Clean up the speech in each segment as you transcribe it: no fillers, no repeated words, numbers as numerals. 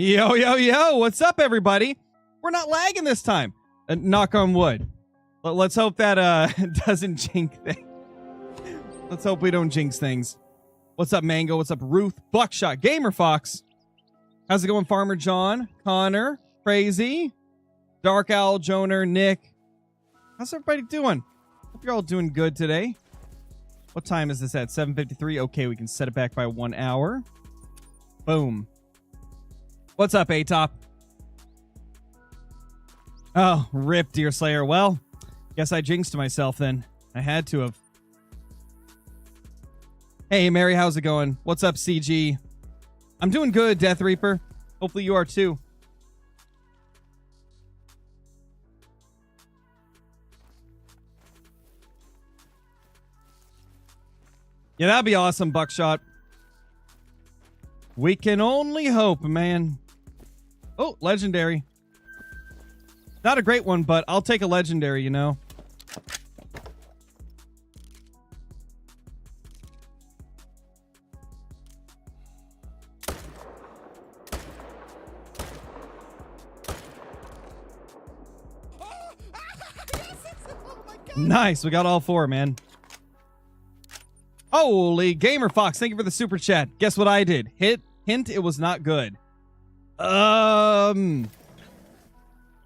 Yo, yo, yo, what's up, everybody? We're not lagging this time. Knock on wood. Let's hope that doesn't jinx things. Let's hope we don't jinx things. What's up, Mango? What's up, Ruth? Buckshot, Gamer Fox. How's it going, Farmer John? Connor, Crazy, Dark Owl, Joner, Nick. How's everybody doing? Hope you're all doing good today. What time is this at? 7:53. Okay, we can set it back by 1 hour. Boom. What's up, A-Top? Oh, rip, Deer Slayer. Well, guess I jinxed myself then. I had to have. Hey, Mary, how's it going? What's up, CG? I'm doing good, Death Reaper. Hopefully you are too. Yeah, that'd be awesome, Buckshot. We can only hope, man. Oh, legendary. Not a great one, but I'll take a legendary, you know. Nice, we got all four, man. Holy Gamer Fox, thank you for the super chat. Guess what I did? Hint, it was not good.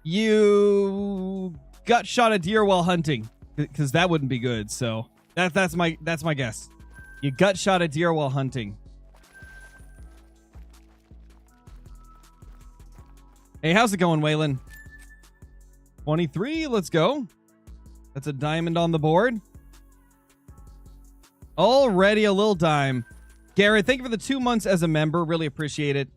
You got shot a deer while hunting, because that wouldn't be good. So that's my guess. You gut shot a deer while hunting. Hey, how's it going, Waylon? 23, let's go. That's a diamond on the board. Already a little dime. Garrett, thank you for the 2 months as a member. Really appreciate it.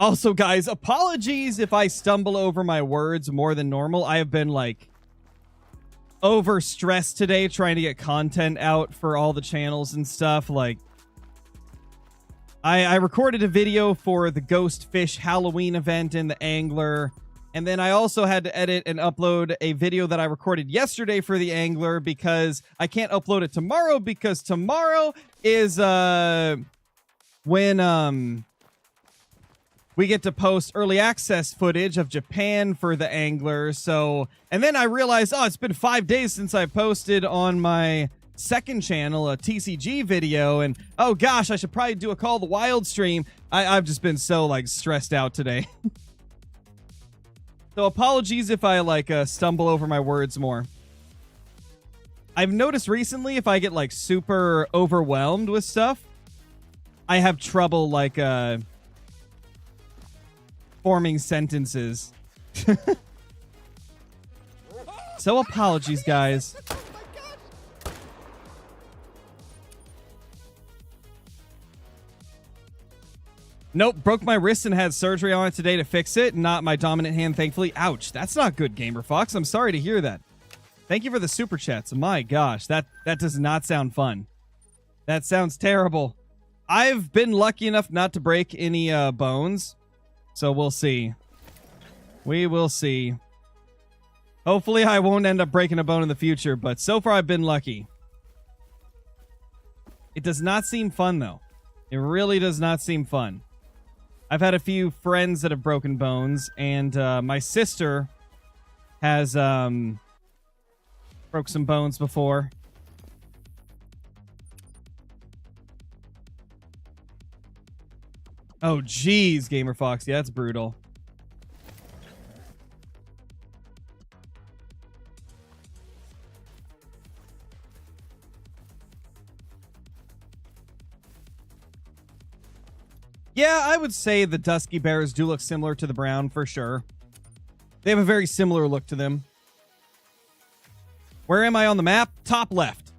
Also, guys, apologies if I stumble over my words more than normal. I have been, like, overstressed today trying to get content out for all the channels and stuff. Like, I recorded a video for the Ghost Fish Halloween event in the Angler. And then I also had to edit and upload a video that I recorded yesterday for the Angler because I can't upload it tomorrow because tomorrow is when we get to post early access footage of Japan for the Angler. So, and then I realized, oh, it's been 5 days since I posted on my second channel a TCG video, and oh gosh, I should probably do a Call of the Wild stream. I've just been so like stressed out today. So apologies if I like stumble over my words more. I've noticed recently if I get like super overwhelmed with stuff, I have trouble like forming sentences. So apologies, guys. Nope, broke my wrist and had surgery on it today to fix it. Not my dominant hand, thankfully. Ouch, that's not good, Gamer Fox. I'm sorry to hear that. Thank you for the super chats. My gosh, that does not sound fun. That sounds terrible. I've been lucky enough not to break any bones, so we'll see. We will see. Hopefully I won't end up breaking a bone in the future, but so far I've been lucky. It does not seem fun, though. It really does not seem fun. I've had a few friends that have broken bones, and my sister has broke some bones before. Oh, geez, Gamer Fox. Yeah, that's brutal. Yeah, I would say the Dusky Bears do look similar to the brown for sure. They have a very similar look to them. Where am I on the map? Top left.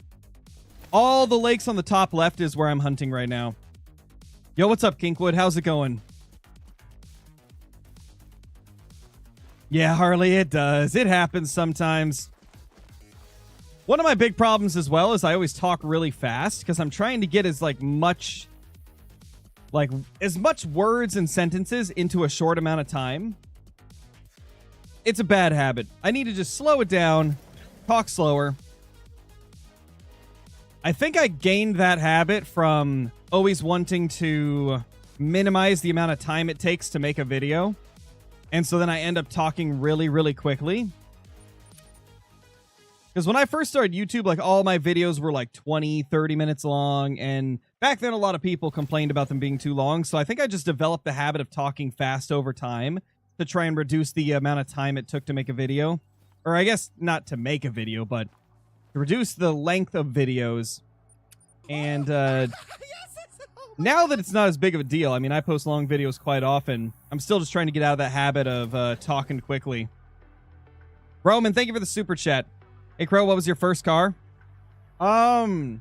All the lakes on the top left is where I'm hunting right now. Yo, what's up, Kinkwood? How's it going? Yeah, Harley, it does. It happens sometimes. One of my big problems as well is I always talk really fast because I'm trying to get as much words and sentences into a short amount of time. It's a bad habit. I need to just slow it down, talk slower. I think I gained that habit from always wanting to minimize the amount of time it takes to make a video. And so then I end up talking really, really quickly. Because when I first started YouTube, like all my videos were like 20, 30 minutes long. And back then, a lot of people complained about them being too long. So I think I just developed the habit of talking fast over time to try and reduce the amount of time it took to make a video. Or I guess not to make a video, but to reduce the length of videos. And now that it's not as big of a deal, I mean, I post long videos quite often. I'm still just trying to get out of that habit of talking quickly. Roman, thank you for the super chat. Hey, Crow, what was your first car? Oh,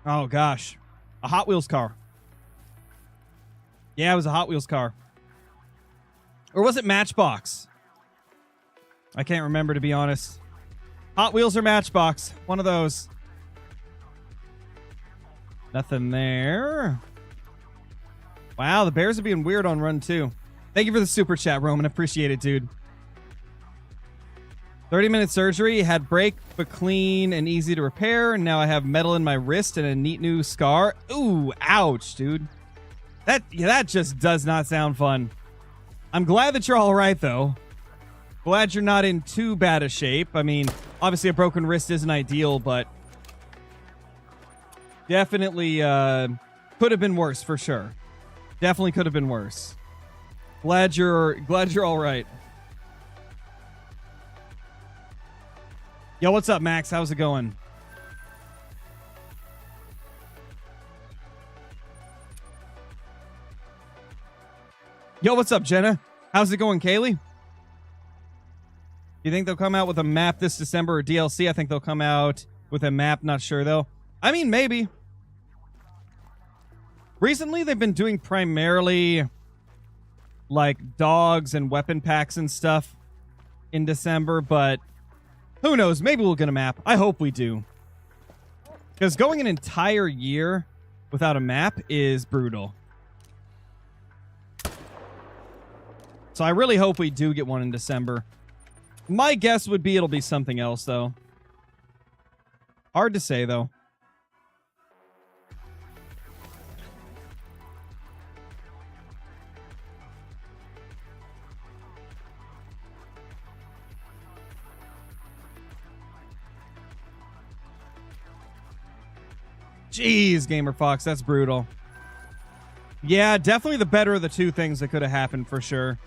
gosh. A Hot Wheels car. Yeah, it was a Hot Wheels car. Or was it Matchbox? I can't remember, to be honest. Hot Wheels or Matchbox. One of those. Nothing there. Wow, the Bears are being weird on run 2. Thank you for the super chat, Roman. Appreciate it, dude. 30-minute surgery, had break, but clean and easy to repair. And now I have metal in my wrist and a neat new scar. Ooh, ouch, dude. That just does not sound fun. I'm glad that you're all right, though. Glad you're not in too bad a shape. I mean, obviously a broken wrist isn't ideal, but definitely could have been worse for sure. Definitely could have been worse. Glad you're all right. Yo, what's up, Max? How's it going? Yo, what's up, Jenna? How's it going, Kaylee? You think they'll come out with a map this December or DLC? I think they'll come out with a map. Not sure, though. I mean, maybe. Recently, they've been doing primarily like dogs and weapon packs and stuff in December, but who knows? Maybe we'll get a map. I hope we do. Because going an entire year without a map is brutal. So I really hope we do get one in December. My guess would be it'll be something else, though. Hard to say, though. Jeez, Gamer Fox, that's brutal. Yeah, definitely the better of the two things that could have happened for sure.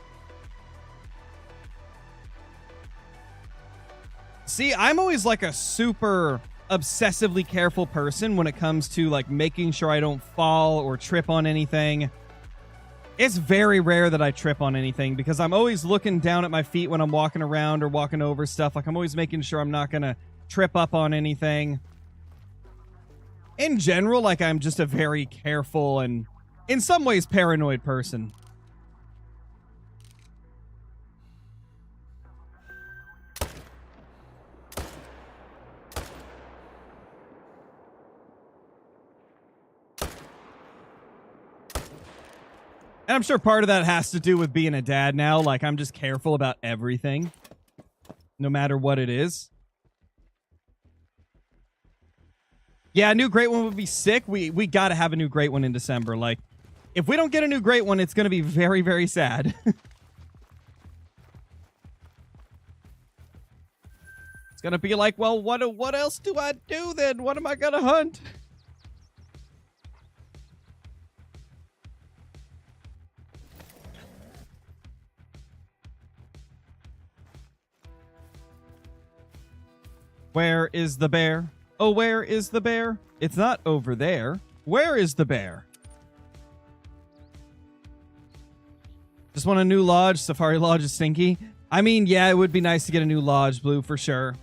See, I'm always like a super obsessively careful person when it comes to like making sure I don't fall or trip on anything. It's very rare that I trip on anything because I'm always looking down at my feet when I'm walking around or walking over stuff. Like I'm always making sure I'm not going to trip up on anything. In general, like I'm just a very careful and in some ways paranoid person. And I'm sure part of that has to do with being a dad now. Like I'm just careful about everything, no matter what it is. Yeah, a new great one would be sick. We got to have a new great one in December. Like, if we don't get a new great one, it's going to be very, very sad. It's going to be like, well, what else do I do then? What am I going to hunt? Where is the bear? Oh, where is the bear? It's not over there. Where is the bear? Just want a new lodge. Safari Lodge is stinky. I mean, yeah, it would be nice to get a new lodge, Blue, for sure.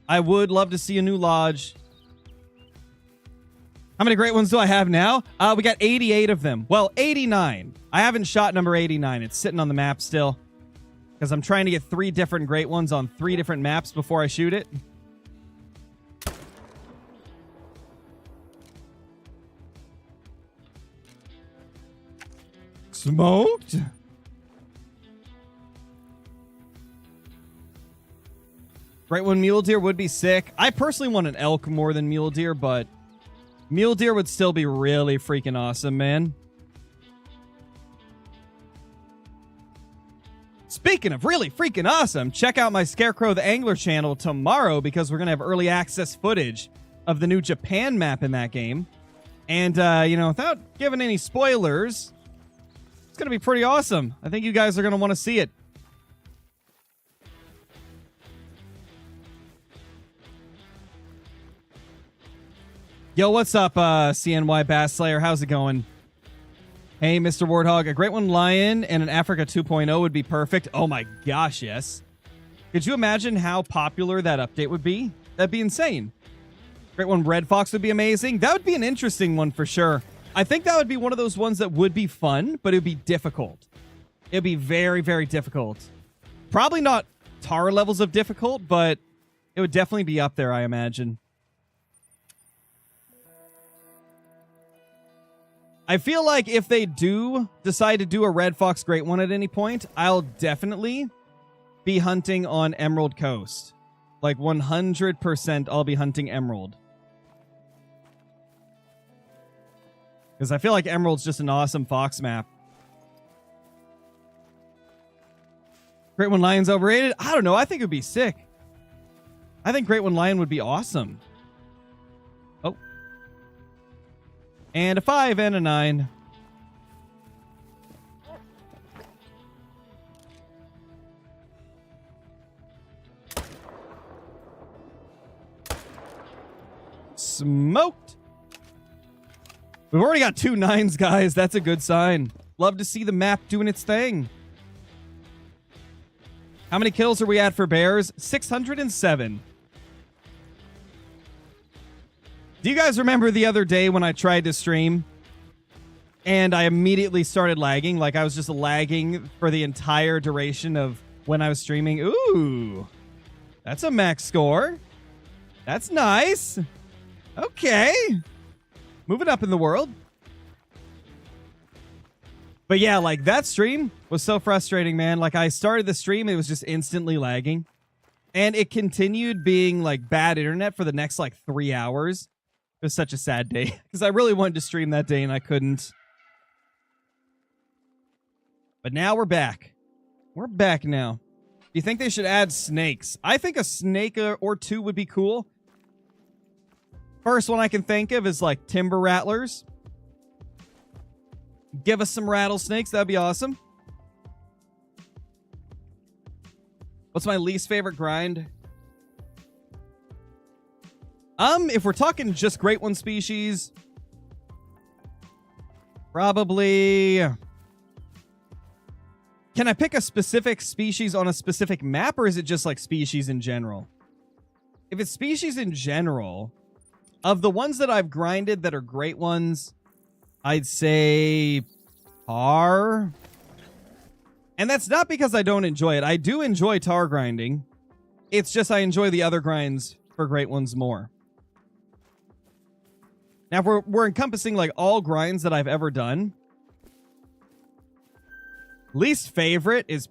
I would love to see a new lodge. How many great ones do I have now? We got 88 of them. Well, 89. I haven't shot number 89. It's sitting on the map still. Because I'm trying to get 3 different great ones on 3 different maps before I shoot it. Great one mule deer would be sick. I personally want an elk more than mule deer, but mule deer would still be really freaking awesome, man. Speaking of really freaking awesome, check out my Scarecrow the Angler channel tomorrow because we're going to have early access footage of the new Japan map in that game. And, you know, without giving any spoilers, it's going to be pretty awesome. I think you guys are going to want to see it. Yo, what's up, CNY Bass Slayer? How's it going? Hey, Mr. Warthog, a Great One Lion and an Africa 2.0 would be perfect. Oh my gosh, yes. Could you imagine how popular that update would be? That'd be insane. Great One Red Fox would be amazing. That would be an interesting one for sure. I think that would be one of those ones that would be fun, but it would be difficult. It would be very, very difficult. Probably not tar levels of difficult, but it would definitely be up there, I imagine. I feel like if they do decide to do a Red Fox Great One at any point, I'll definitely be hunting on Emerald Coast. Like 100% I'll be hunting Emerald. Because I feel like Emerald's just an awesome fox map. Great One Lion's overrated? I don't know. I think it would be sick. I think Great One Lion would be awesome. Oh. And a 5 and a 9. Smoked. We've already got 2 9s, guys. That's a good sign. Love to see the map doing its thing. How many kills are we at for bears? 607. Do you guys remember the other day when I tried to stream and I immediately started lagging? Like I was just lagging for the entire duration of when I was streaming. Ooh, that's a max score. That's nice. Okay. Moving up in the world. But yeah, like that stream was so frustrating, man. Like I started the stream, it was just instantly lagging. And it continued being like bad internet for the next like 3 hours. It was such a sad day because I really wanted to stream that day and I couldn't. But now we're back. We're back now. Do you think they should add snakes? I think a snake or 2 would be cool. First one I can think of is like timber rattlers. Give us some rattlesnakes. That'd be awesome. What's my least favorite grind? If we're talking just Great One species, probably... Can I pick a specific species on a specific map, or is it just like species in general? If it's species in general, of the ones that I've grinded that are Great Ones, I'd say tar. And that's not because I don't enjoy it. I do enjoy tar grinding. It's just I enjoy the other grinds for Great Ones more. Now, if we're encompassing like all grinds that I've ever done, least favorite is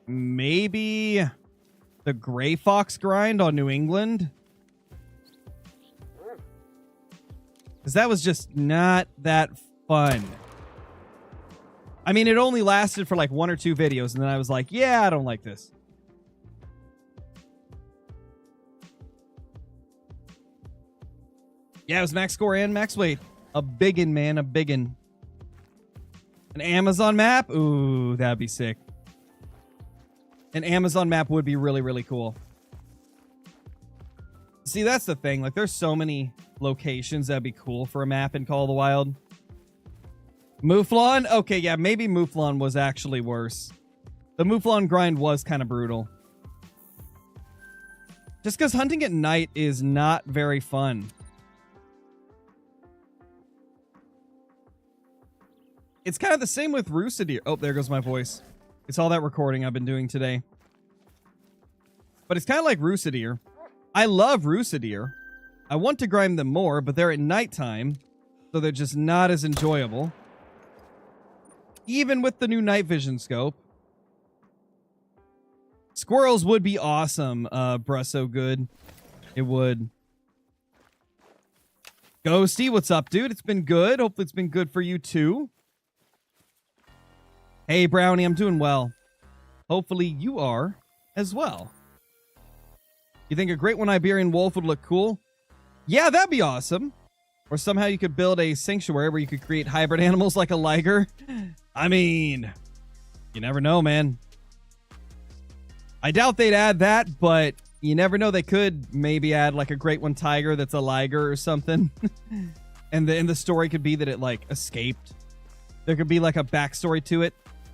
maybe the Gray Fox grind on New England. Because that was just not that fun. I mean, it only lasted for like 1 or 2 videos, and then I was like, yeah, I don't like this. Yeah, it was max score and max weight. A biggin, man, a biggin. An Amazon map? Ooh, that'd be sick. An Amazon map would be really, really cool. See, that's the thing. Like, there's so many locations that'd be cool for a map in Call of the Wild. Mouflon? Okay, yeah, maybe Mouflon was actually worse. The Mouflon grind was kind of brutal. Just because hunting at night is not very fun. It's kind of the same with Roosa Deer. Oh, there goes my voice. It's all that recording I've been doing today. But it's kind of like Roosa Deer. I love Roosa Deer. I want to grind them more, but they're at nighttime, so they're just not as enjoyable. Even with the new night vision scope. Squirrels would be awesome, bruh, so good. It would. Ghosty, what's up, dude? It's been good. Hopefully it's been good for you, too. Hey, Brownie, I'm doing well. Hopefully you are as well. You think a Great One Iberian Wolf would look cool? Yeah, that'd be awesome. Or somehow you could build a sanctuary where you could create hybrid animals like a liger. I mean, you never know, man. I doubt they'd add that, but you never know. They could maybe add like a Great One tiger that's a liger or something. And the story could be that it like escaped. There could be like a backstory to it.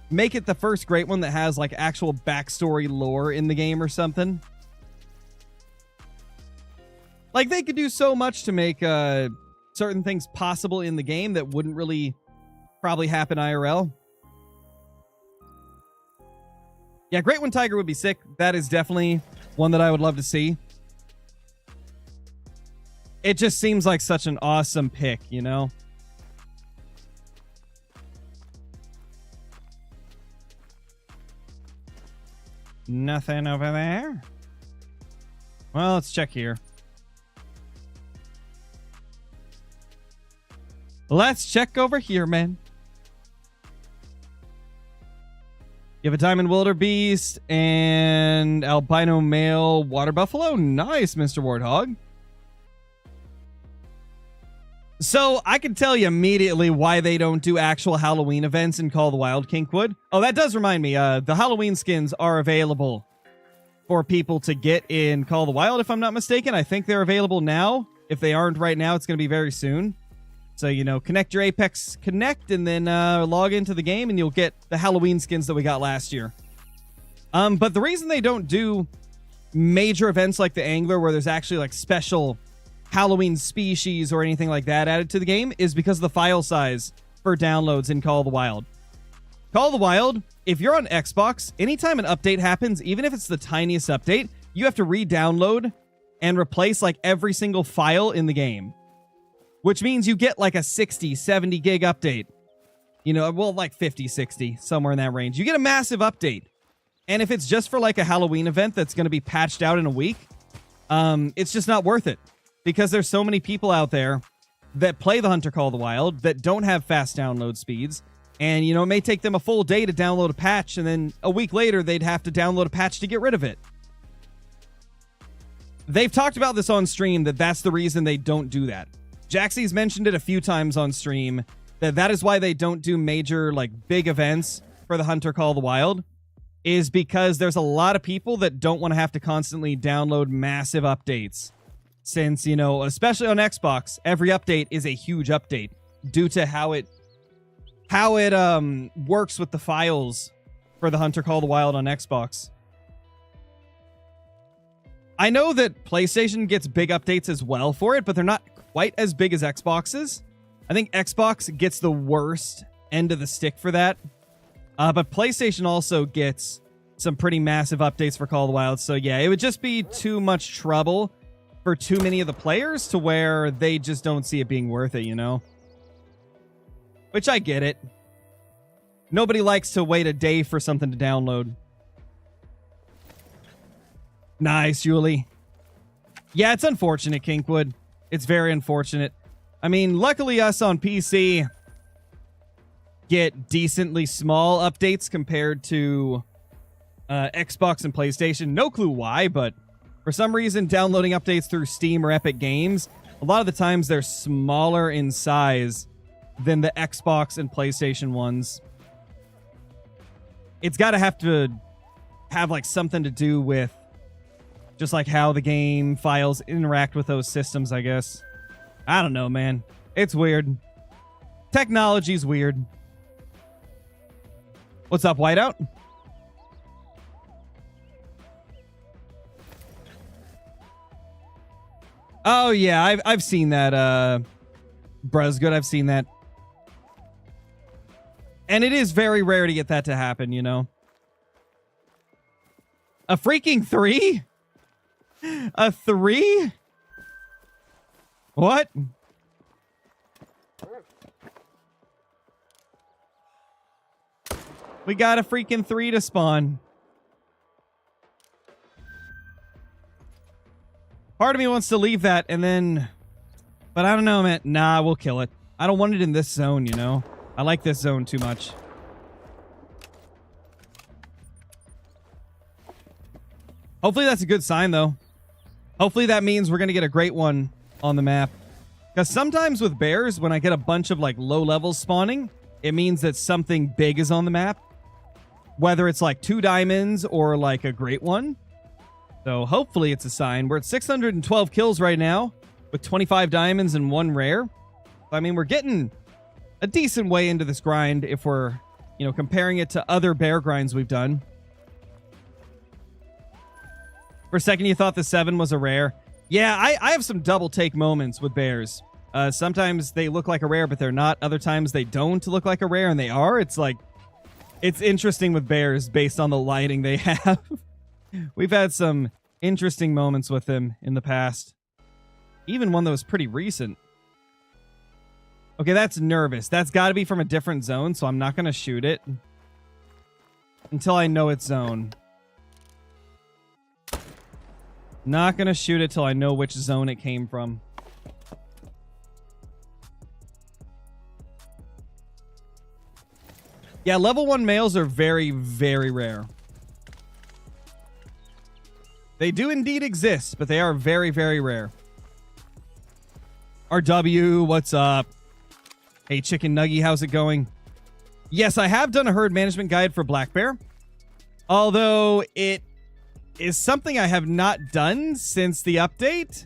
Make it the first Great One that has like actual backstory lore in the game or something. Like they could do so much to make certain things possible in the game that wouldn't really probably happen IRL. Yeah, Great One Tiger would be sick. That is definitely one that I would love to see. It just seems like such an awesome pick, you know? Nothing over there. Well, let's check here. Let's check over here, man. You have a diamond wildebeest and albino male water buffalo. Nice, Mr. Warthog. So I can tell you immediately why they don't do actual Halloween events in Call of the Wild, Kinkwood. Oh, that does remind me. The Halloween skins are available for people to get in Call of the Wild, if I'm not mistaken. I think they're available now. If they aren't right now, it's going to be very soon. So, you know, connect your Apex Connect and then log into the game and you'll get the Halloween skins that we got last year. But the reason they don't do major events like the Angler where there's actually like special Halloween species or anything like that added to the game is because of the file size for downloads in Call of the Wild. Call of the Wild, if you're on Xbox, anytime an update happens, even if it's the tiniest update, you have to re-download and replace like every single file in the game. Which means you get like a 60, 70 gig update. You know, well, like 50, 60, somewhere in that range. You get a massive update. And if it's just for like a Halloween event that's going to be patched out in a week, it's just not worth it. Because there's so many people out there that play the Hunter Call of the Wild that don't have fast download speeds. And, you know, it may take them a full day to download a patch. And then a week later, they'd have to download a patch to get rid of it. They've talked about this on stream that that's the reason they don't do that. Jaxie's mentioned it a few times on stream that is why they don't do major, like, big events for the Hunter Call of the Wild, is because there's a lot of people that don't want to have to constantly download massive updates. Since, you know, especially on Xbox, every update is a huge update due to how it works with the files for the Hunter Call of the Wild on Xbox. I know that PlayStation gets big updates as well for it, but they're not quite as big as Xbox's. I think Xbox gets the worst end of the stick for that. But PlayStation also gets some pretty massive updates for Call of the Wild. So yeah, it would just be too much trouble for too many of the players to where they just don't see it being worth it, you know? Which I get it. Nobody likes to wait a day for something to download. Nice, Julie. Yeah, it's unfortunate, Kinkwood. It's very unfortunate. I mean, luckily us on PC get decently small updates compared to Xbox and PlayStation. No clue why, but for some reason, downloading updates through Steam or Epic Games, a lot of the times they're smaller in size than the Xbox and PlayStation ones. It's got to have like something to do with just like how the game files interact with those systems, I guess. I don't know, man. It's weird. Technology's weird. What's up, Whiteout? Oh, yeah, I've seen that, Bruzgood. I've seen that. And it is very rare to get that to happen, you know? A freaking 3? A 3? What? We got a freaking 3 to spawn. Part of me wants to leave that and then... But I don't know, man. Nah, we'll kill it. I don't want it in this zone, you know? I like this zone too much. Hopefully that's a good sign, though. Hopefully that means we're going to get a great one on the map. Because sometimes with bears, when I get a bunch of, like, low levels spawning, it means that something big is on the map. Whether it's, like, 2 diamonds or, like, a great one. So hopefully it's a sign. We're at 612 kills right now with 25 diamonds and 1 rare. I mean, we're getting a decent way into this grind if we're, you know, comparing it to other bear grinds we've done. For a second, you thought the 7 was a rare. Yeah, I have some double take moments with bears. Sometimes they look like a rare, but they're not. Other times they don't look like a rare, and they are. It's like, it's interesting with bears based on the lighting they have. We've had some interesting moments with them in the past. Even one that was pretty recent. Okay, that's nervous. That's got to be from a different zone, so I'm not going to shoot it until I know its zone. Not going to shoot it till I know which zone it came from. Yeah, level 1 males are very, very rare. They do indeed exist, but they are very, very rare. RW, what's up? Hey, Chicken Nuggy, how's it going? Yes, I have done a herd management guide for black bear. Although it is something I have not done since the update.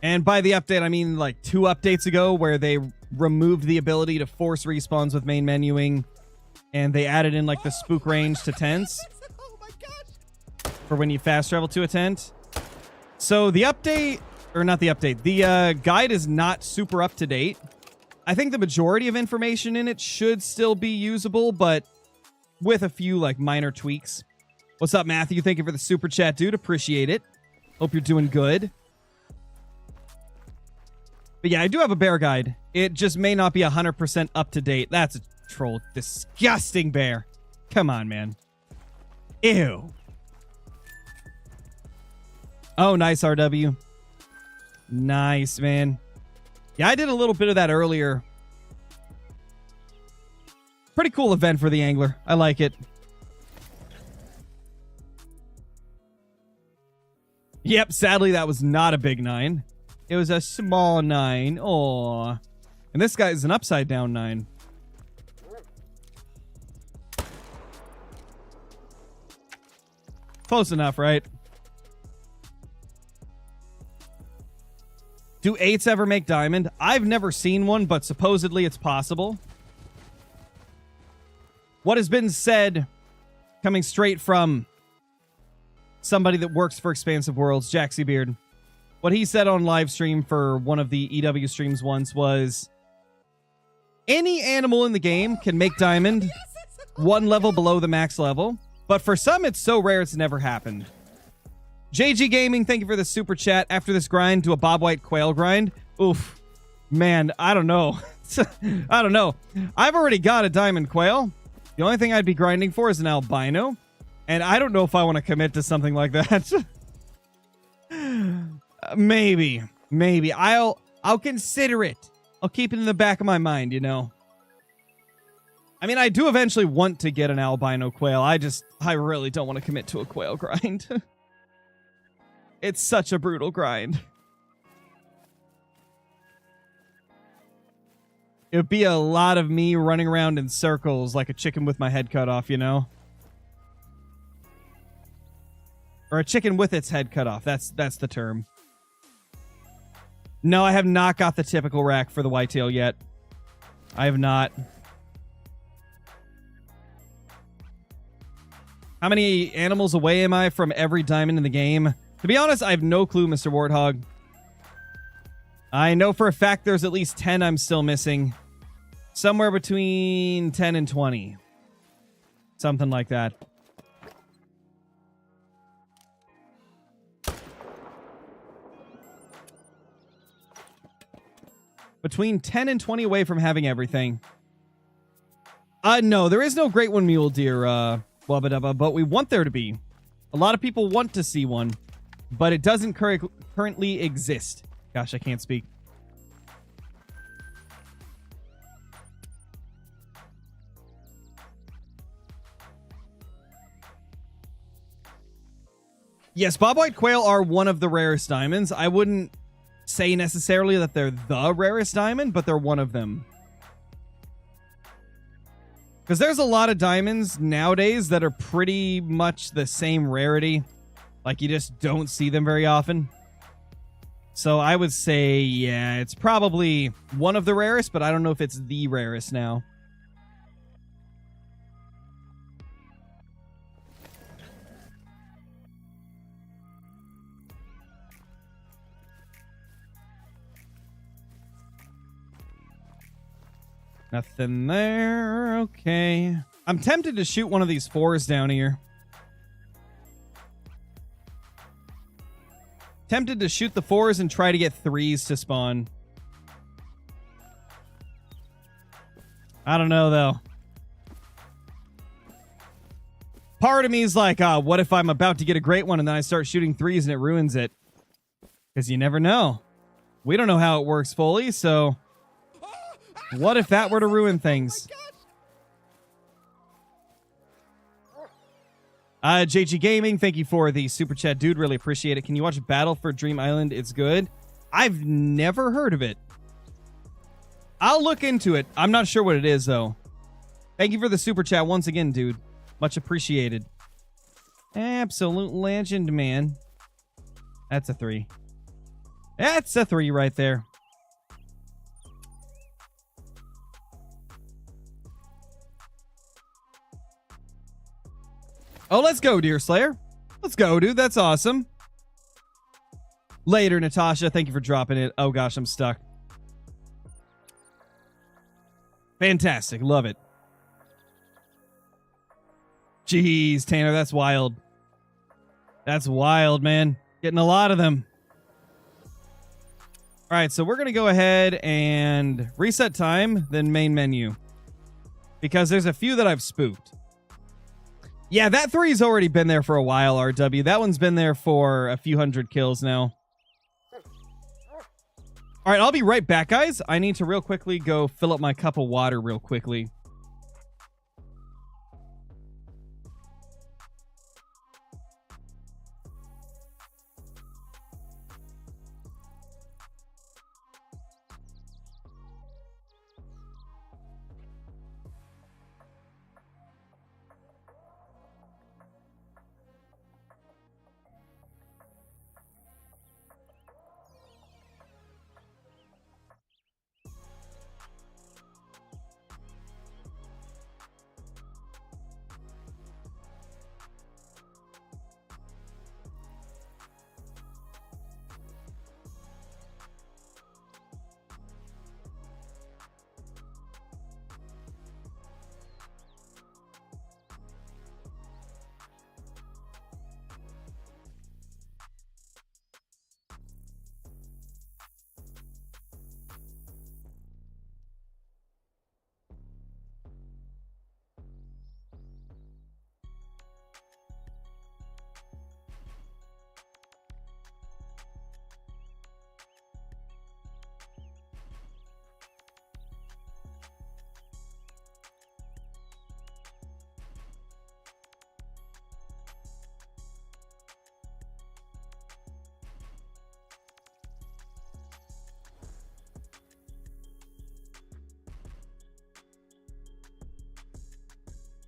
And by the update, I mean like 2 updates ago where they removed the ability to force respawns with main menuing. And they added in like the spook range to tents. Oh my gosh. For when you fast travel to a tent. So the update, or not the update, the guide is not super up to date. I think the majority of information in it should still be usable, but with a few like minor tweaks. What's up, Matthew? Thank you for the super chat, dude. Appreciate it. Hope you're doing good. But yeah, I do have a bear guide. It just may not be 100% up to date. That's a troll. Disgusting bear. Come on, man. Ew. Oh, nice, RW. Nice, man. Yeah, I did a little bit of that earlier. Pretty cool event for the angler. I like it. Yep, sadly, that was not a big 9. It was a small 9. Aww. And this guy is an upside down 9. Close enough, right? Do 8s ever make diamond? I've never seen one, but supposedly it's possible. What has been said, coming straight from somebody that works for Expansive Worlds, Jaxie Beard. What he said on live stream for one of the EW streams once was, any animal in the game can make diamond 1 level below the max level, but for some it's so rare it's never happened. JG Gaming, thank you for the super chat. After this grind, do a Bob White quail grind. Oof. Man, I don't know. I don't know. I've already got a diamond quail. The only thing I'd be grinding for is an albino. And I don't know if I want to commit to something like that. Maybe. Maybe. I'll consider it. I'll keep it in the back of my mind, you know. I mean, I do eventually want to get an albino quail. I really don't want to commit to a quail grind. It's such a brutal grind. It would be a lot of me running around in circles like a chicken with my head cut off, you know? Or a chicken with its head cut off. That's the term. No, I have not got the typical rack for the whitetail yet. I have not. How many animals away am I from every diamond in the game? To be honest, I have no clue, Mr. Warthog. I know for a fact there's at least 10 I'm still missing. Somewhere between 10 and 20. Something like that. Between 10 and 20 away from having everything. No, there is no Great One Mule Deer, but we want there to be. A lot of people want to see one. but it doesn't currently exist. Gosh, I can't speak. Yes, bobwhite quail are one of the rarest diamonds. I wouldn't say necessarily that they're the rarest diamond, but they're one of them. Because there's a lot of diamonds nowadays that are pretty much the same rarity. Like, you just don't see them very often. So I would say, yeah, it's probably one of the rarest, but I don't know if it's the rarest now. Nothing there. Okay. I'm tempted to shoot one of these 4s down here. Tempted to shoot the 4s and try to get 3s to spawn. I don't know, though. Part of me is like, what if I'm about to get a great one and then I start shooting 3s and it ruins it? Because you never know. We don't know how it works fully, so... what if that were to ruin things? JG Gaming, thank you for the super chat, dude. Really appreciate it. Can you watch Battle for Dream Island? It's good. I've never heard of it. I'll look into it. I'm not sure what it is, though. Thank you for the super chat once again, dude. Much appreciated. Absolute legend, man. That's a 3. That's a 3 right there. Oh, let's go, Deer Slayer. Let's go, dude. That's awesome. Later, Natasha. Thank you for dropping it. Oh, gosh, I'm stuck. Fantastic. Love it. Jeez, Tanner, that's wild. That's wild, man. Getting a lot of them. All right, so we're going to go ahead and reset time, then main menu. Because there's a few that I've spooked. Yeah, that 3's already been there for a while, RW. That one's been there for a few hundred kills now. All right, I'll be right back, guys. I need to real quickly go fill up my cup of water real quickly.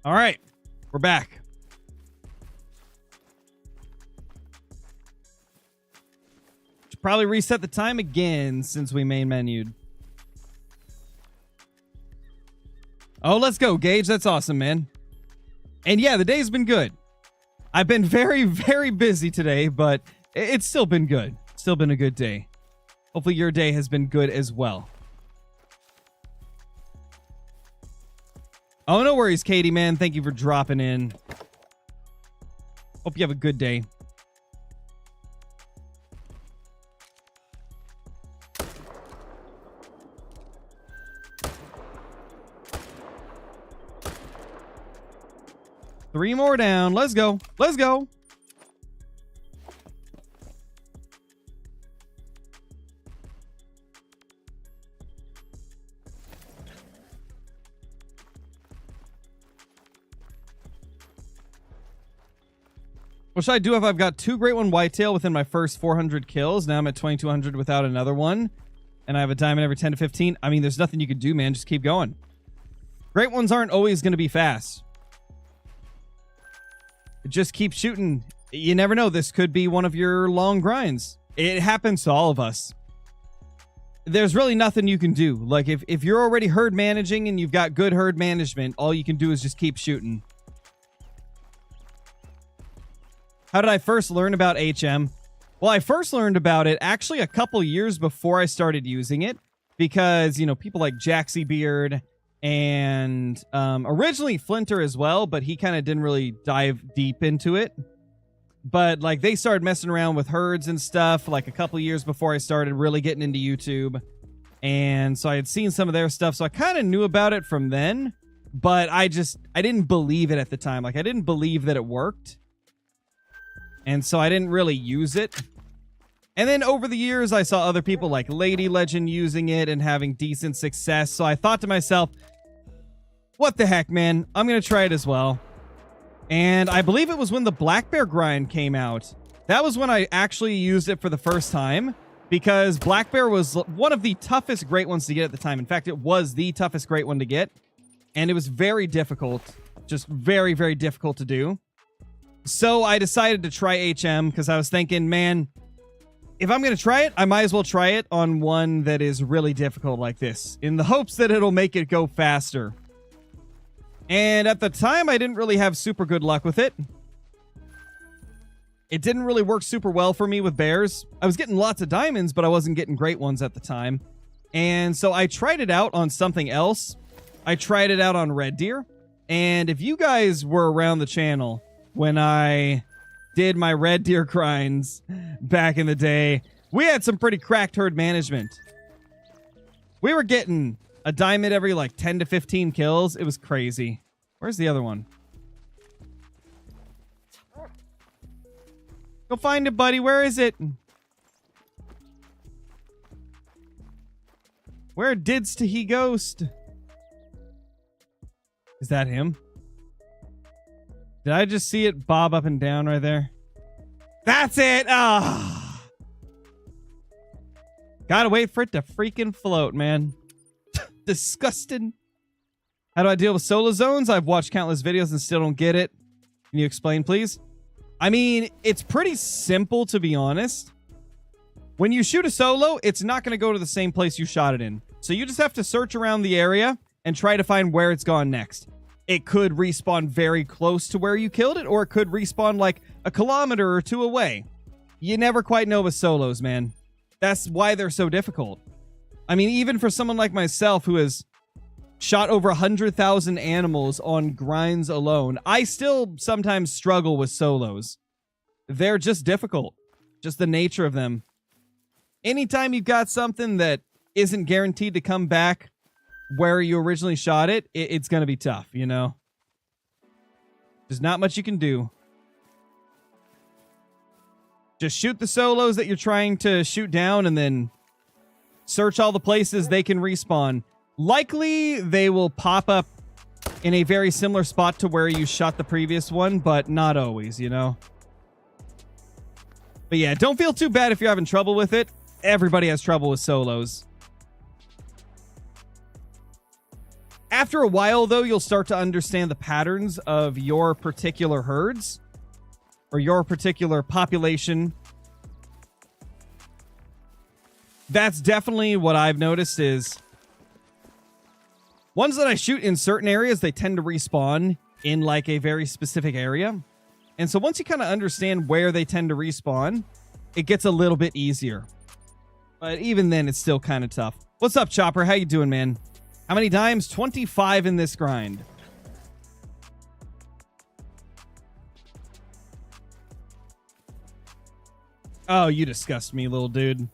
All right, we're back. Should probably reset the time again since we main menued. Oh, let's go, Gage. That's awesome, man. And yeah, the day's been good. I've been very, very busy today, but it's still been good. Still been a good day. Hopefully your day has been good as well. Oh, no worries, Katie, man. Thank you for dropping in. Hope you have a good day. Three more down. Let's go. Let's go. What should I do if I've got 2 Great One Whitetail within my first 400 kills? Now I'm at 2200 without another one. And I have a diamond every 10 to 15. I mean, there's nothing you can do, man. Just keep going. Great Ones aren't always going to be fast. Just keep shooting. You never know. This could be one of your long grinds. It happens to all of us. There's really nothing you can do. Like, if you're already herd managing and you've got good herd management, all you can do is just keep shooting. How did I first learn about HM? Well, I first learned about it actually a couple years before I started using it. Because, you know, people like Jaxie Beard and originally Flinter as well, but he kind of didn't really dive deep into it. But, like, they started messing around with herds and stuff, like, a couple years before I started really getting into YouTube. And so I had seen some of their stuff, so I kind of knew about it from then. But I didn't believe it at the time. Like, I didn't believe that it worked. And so I didn't really use it. And then over the years, I saw other people like Lady Legend using it and having decent success. So I thought to myself, what the heck, man? I'm going to try it as well. And I believe it was when the Black Bear grind came out. That was when I actually used it for the first time. Because Black Bear was one of the toughest Great Ones to get at the time. In fact, it was the toughest Great One to get. And it was very difficult. Just very, very difficult to do. So I decided to try HM because I was thinking, man, if I'm going to try it, I might as well try it on one that is really difficult like this, in the hopes that it'll make it go faster. And at the time, I didn't really have super good luck with it. It didn't really work super well for me with bears. I was getting lots of diamonds, but I wasn't getting Great Ones at the time. And so I tried it out on something else. I tried it out on red deer. And if you guys were around the channel when I did my red deer grinds back in the day, we had some pretty cracked herd management. We were getting a diamond every like 10 to 15 kills. It was crazy. Where's the other one? Go find it, buddy. Where is it? Where didst he ghost? Is that him? Did I just see it bob up and down right there? That's it! Ah! Gotta wait for it to freaking float, man. Disgusting. How do I deal with solo zones? I've watched countless videos and still don't get it. Can you explain, please? I mean, it's pretty simple, to be honest. When you shoot a solo, it's not going to go to the same place you shot it in. So you just have to search around the area and try to find where it's gone next. It could respawn very close to where you killed it, or it could respawn like a kilometer or two away. You never quite know with solos, man. That's why they're so difficult. I mean, even for someone like myself who has shot over 100,000 animals on grinds alone, I still sometimes struggle with solos. They're just difficult. Just the nature of them. Anytime you've got something that isn't guaranteed to come back where you originally shot it, it's going to be tough, you know? There's not much you can do. Just shoot the solos that you're trying to shoot down and then search all the places they can respawn. Likely, they will pop up in a very similar spot to where you shot the previous one, but not always, you know? But yeah, don't feel too bad if you're having trouble with it. Everybody has trouble with solos. After a while, though, you'll start to understand the patterns of your particular herds or your particular population. That's definitely what I've noticed is ones that I shoot in certain areas, they tend to respawn in like a very specific area. And so once you kind of understand where they tend to respawn, it gets a little bit easier. But even then, it's still kind of tough. What's up, Chopper? How you doing, man? How many dimes? 25 in this grind. Oh, you disgust me, little dude.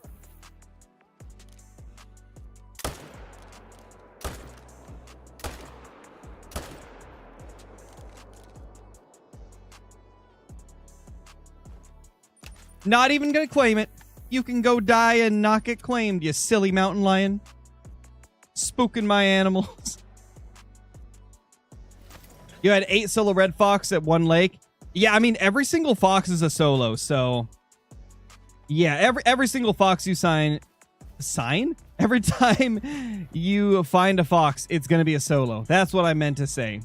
Not even gonna claim it. You can go die and not get claimed, you silly mountain lion. Spooking my animals. You had 8 solo red fox at one lake. Yeah, I mean, every single fox is a solo, so... Yeah, every single fox you sign? Every time you find a fox, it's going to be a solo. That's what I meant to say.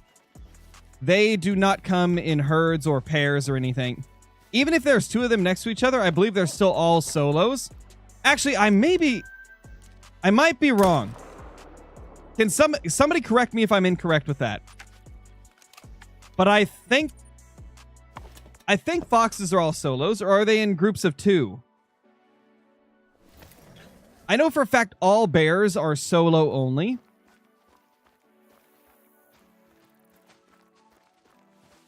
They do not come in herds or pairs or anything. Even if there's two of them next to each other, I believe they're still all solos. Actually, I might be wrong. Can somebody correct me if I'm incorrect with that? But I think foxes are all solos, or are they in groups of two? I know for a fact all bears are solo only.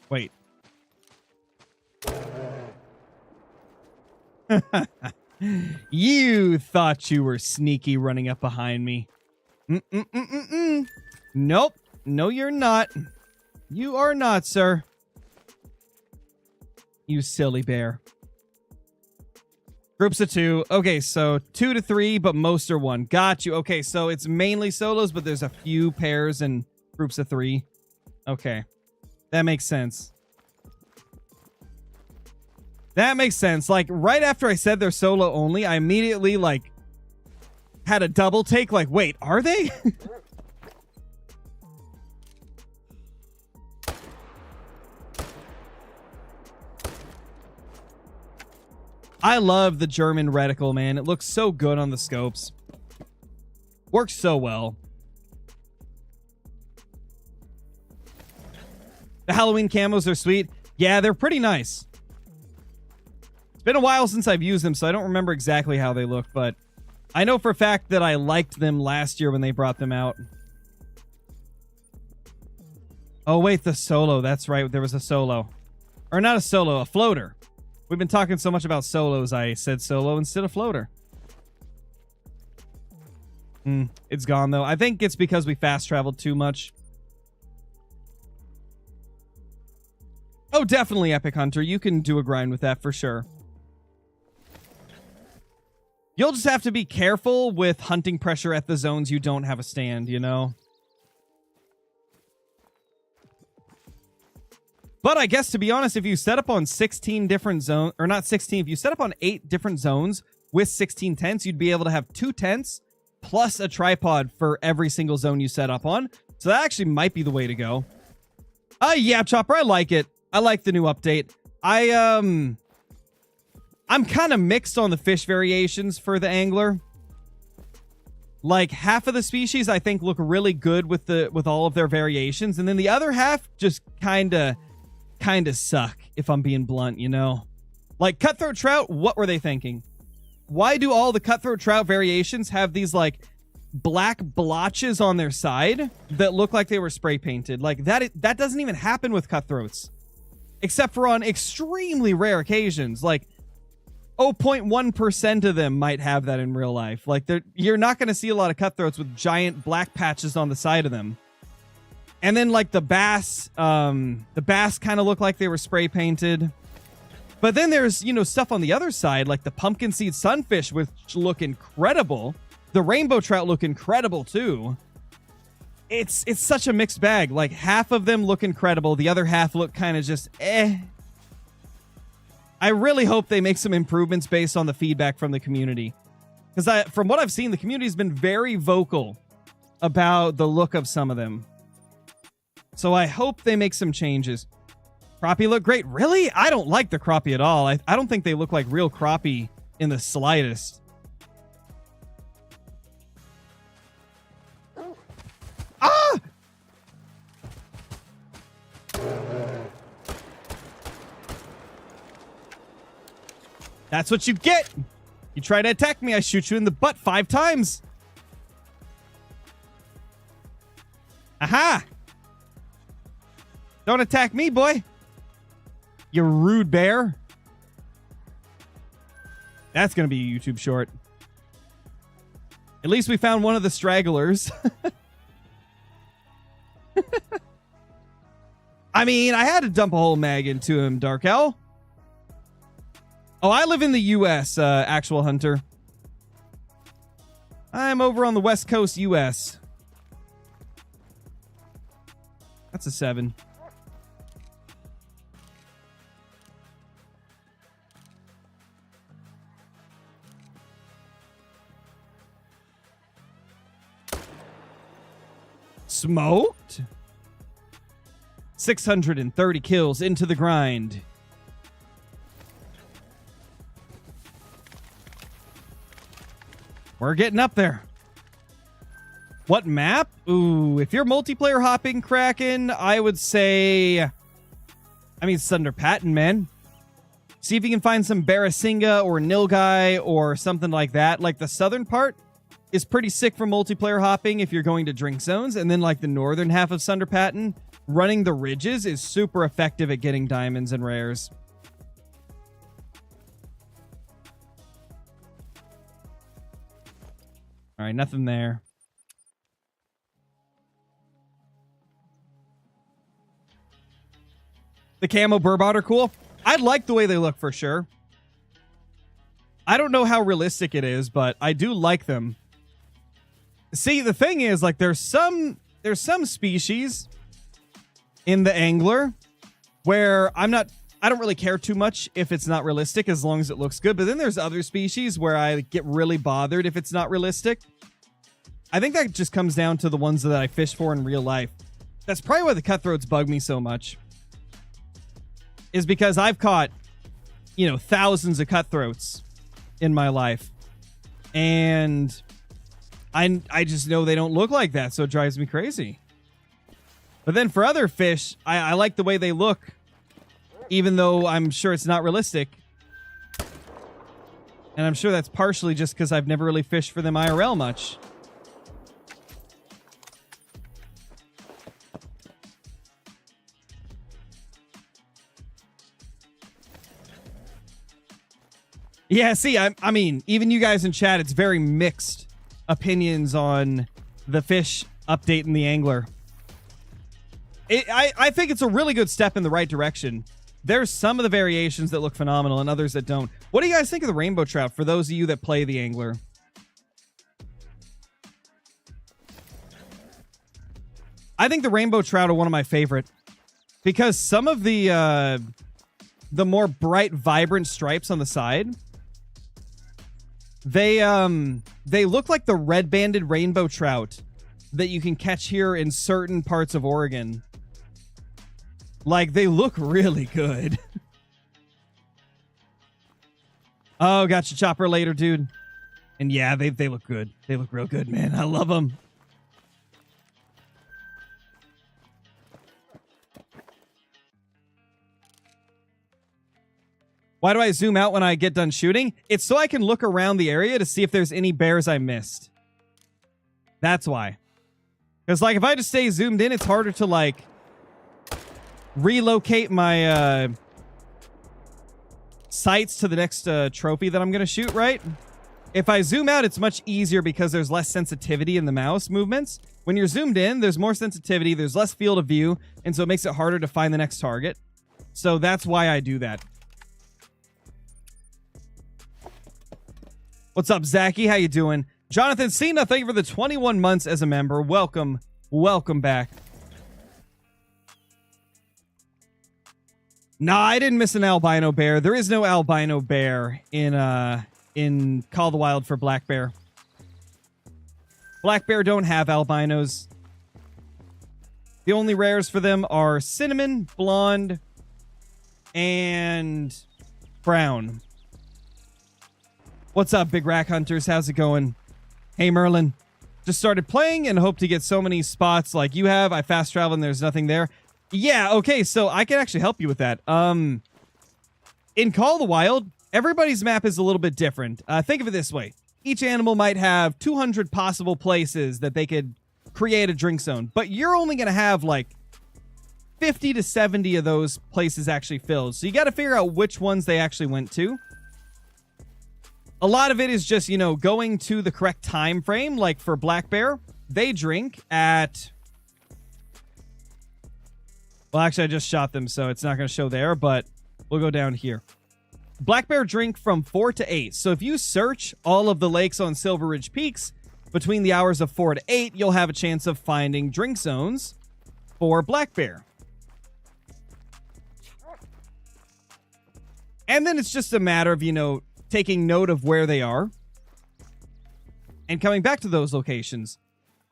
Wait. You thought you were sneaky running up behind me. Nope. No, you're not. You are not, sir. You silly bear. Groups of two. Okay, so 2 to 3, but most are 1. Got you. Okay, so it's mainly solos, but there's a few pairs and groups of 3. Okay. That makes sense. That makes sense. Like, right after I said they're solo only, I immediately, like, had a double take. Like, wait, are they? I love the German reticle, man. It looks so good on the scopes. Works so well. The Halloween camos are sweet. Yeah, they're pretty nice. It's been a while since I've used them, so I don't remember exactly how they look, but I know for a fact that I liked them last year when they brought them out. Oh, wait, the solo. That's right. There was a solo. Or not a solo, a floater. We've been talking so much about solos, I said solo instead of floater. It's gone, though. I think it's because we fast traveled too much. Oh, definitely, Epic Hunter. You can do a grind with that for sure. You'll just have to be careful with hunting pressure at the zones you don't have a stand, you know? But I guess, to be honest, if you set up on 16 different zones, or not 16, if you set up on 8 different zones with 16 tents, you'd be able to have 2 tents plus a tripod for every single zone you set up on. So that actually might be the way to go. Yeah, Chopper, I like it. I like the new update. I'm kind of mixed on the fish variations for the angler. Like, half of the species I think look really good with all of their variations, and then the other half just kind of suck, if I'm being blunt, you know? Like, cutthroat trout, what were they thinking? Why do all the cutthroat trout variations have these, like, black blotches on their side that look like they were spray painted? Like, that doesn't even happen with cutthroats. Except for on extremely rare occasions. Like, 0.1% of them might have that in real life. Like, you're not going to see a lot of cutthroats with giant black patches on the side of them. And then, like, the bass kind of look like they were spray painted. But then there's, you know, stuff on the other side, like the pumpkin seed sunfish, which look incredible. The rainbow trout look incredible, too. It's such a mixed bag. Like, half of them look incredible. The other half look kind of just, eh. I really hope they make some improvements based on the feedback from the community. Because from what I've seen, the community's been very vocal about the look of some of them. So I hope they make some changes. Crappie look great. Really? I don't like the crappie at all. I don't think they look like real crappie in the slightest. Ah! That's what you get. You try to attack me, I shoot you in the butt 5 times. Aha! Don't attack me, boy. You rude bear. That's going to be a YouTube short. At least we found one of the stragglers. I mean, I had to dump a whole mag into him, Dark Owl. Oh, I live in the U.S., Actual Hunter. I'm over on the West Coast, U.S. That's a 7. Smoked. 630 kills into the grind. We're getting up there. What map? Ooh, if you're multiplayer hopping, Kraken, I would say... I mean, Thunder Patton, man. See if you can find some Barasinga or Nilgai or something like that. Like, the southern part is pretty sick for multiplayer hopping if you're going to drink zones. And then, like, the northern half of Thunder Patton, running the ridges is super effective at getting diamonds and rares. All right, nothing there. The camo Burbot are cool. I like the way they look for sure. I don't know how realistic it is, but I do like them. See, the thing is, like, there's some species in the angler where I don't really care too much if it's not realistic as long as it looks good. But then there's other species where I get really bothered if it's not realistic. I think that just comes down to the ones that I fish for in real life. That's probably why the cutthroats bug me so much. Is because I've caught, you know, thousands of cutthroats in my life. And I just know they don't look like that, so it drives me crazy. But then for other fish, I like the way they look, even though I'm sure it's not realistic. And I'm sure that's partially just because I've never really fished for them IRL much. Yeah, see, I mean, even you guys in chat, it's very mixed opinions on the fish update in the angler. I think it's a really good step in the right direction. There's some of the variations that look phenomenal and others that don't. What do you guys think of the rainbow trout for those of you that play the angler? I think the rainbow trout are one of my favorite because some of the more bright, vibrant stripes on the side, they look like the red-banded rainbow trout that you can catch here in certain parts of Oregon. Like, they look really good. Oh, gotcha, chopper later, dude. And yeah, they look good. They look real good, man. I love them. Why do I zoom out when I get done shooting? It's so I can look around the area to see if there's any bears I missed. That's why. Because, like, if I just stay zoomed in, it's harder to, like, relocate my sights to the next trophy that I'm going to shoot, right? If I zoom out, it's much easier because there's less sensitivity in the mouse movements. When you're zoomed in, there's more sensitivity, there's less field of view, and so it makes it harder to find the next target. So that's why I do that. What's up, Zachy? How you doing? Jonathan Cena, thank you for the 21 months as a member. Welcome. Welcome back. Nah, I didn't miss an albino bear. There is no albino bear in Call the Wild for black bear. Black bear don't have albinos. The only rares for them are cinnamon, blonde, and brown. What's up, Big Rack Hunters? How's it going? Hey, Merlin. Just started playing and hope to get so many spots like you have. I fast travel and there's nothing there. Yeah, okay, so I can actually help you with that. In Call the Wild, everybody's map is a little bit different. Think of it this way. Each animal might have 200 possible places that they could create a drink zone, but you're only going to have like 50 to 70 of those places actually filled. So you got to figure out which ones they actually went to. A lot of it is just, you know, going to the correct time frame. Like for black bear, they drink at... Well, actually, I just shot them, so it's not going to show there, but we'll go down here. Black bear drink from 4 to 8. So if you search all of the lakes on Silver Ridge Peaks between the hours of 4 to 8, you'll have a chance of finding drink zones for black bear. And then it's just a matter of, you know, taking note of where they are and coming back to those locations.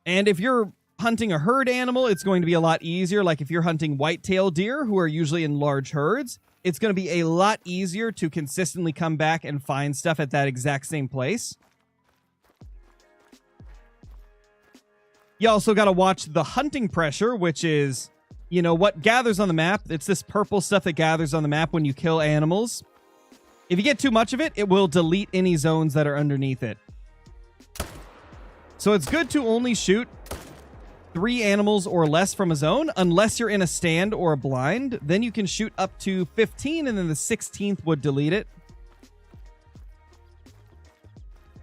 And if you're hunting a herd animal, it's going to be a lot easier. Like if you're hunting whitetail deer, who are usually in large herds, it's going to be a lot easier to consistently come back and find stuff at that exact same place. You also got to watch the hunting pressure, which is, you know, what gathers on the map. It's this purple stuff that gathers on the map when you kill animals. If you get too much of it, it will delete any zones that are underneath it. So it's good to only shoot 3 animals or less from a zone, unless you're in a stand or a blind. Then you can shoot up to 15, and then the 16th would delete it.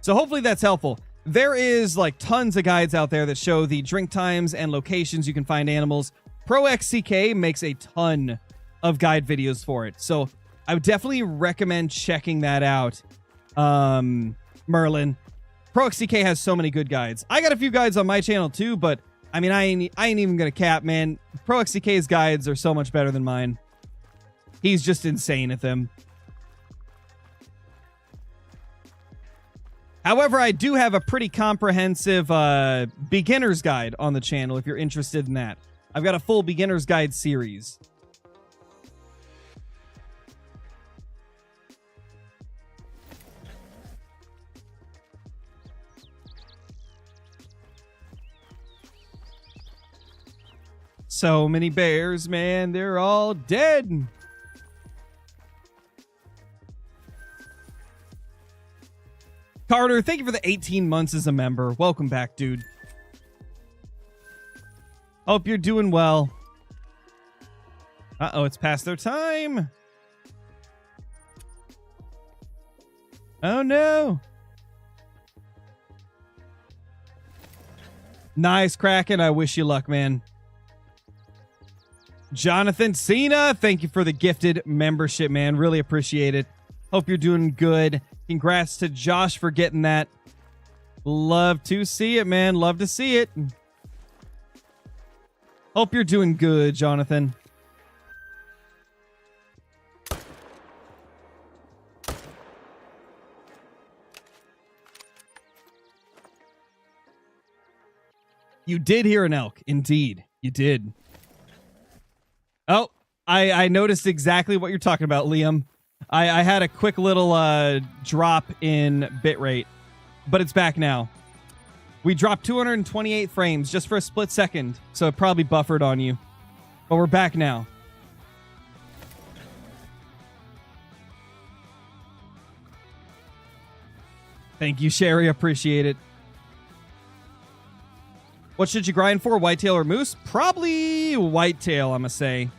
So hopefully that's helpful. There is like tons of guides out there that show the drink times and locations you can find animals. ProXCK makes a ton of guide videos for it. So I would definitely recommend checking that out. Merlin. ProXCK has so many good guides. I got a few guides on my channel too, but I mean, I ain't even gonna cap, man. ProXCK's guides are so much better than mine. He's just insane at them. However, I do have a pretty comprehensive beginner's guide on the channel if you're interested in that. I've got a full beginner's guide series. So many bears, man. They're all dead. Carter, thank you for the 18 months as a member. Welcome back, dude. Hope you're doing well. Uh-oh, it's past their time. Oh, no. Nice, Kraken. I wish you luck, man. Jonathan Cena, thank you for the gifted membership, man. Really appreciate it. Hope you're doing good. Congrats to Josh for getting that. Love to see it, man. Love to see it. Hope you're doing good, Jonathan. You did hear an elk. Indeed, you did. Oh, I noticed exactly what you're talking about, Liam. I had a quick little drop in bitrate, but it's back now. We dropped 228 frames just for a split second, so it probably buffered on you. But we're back now. Thank you, Sherry. Appreciate it. What should you grind for, whitetail or moose? Probably whitetail, I'm going to say.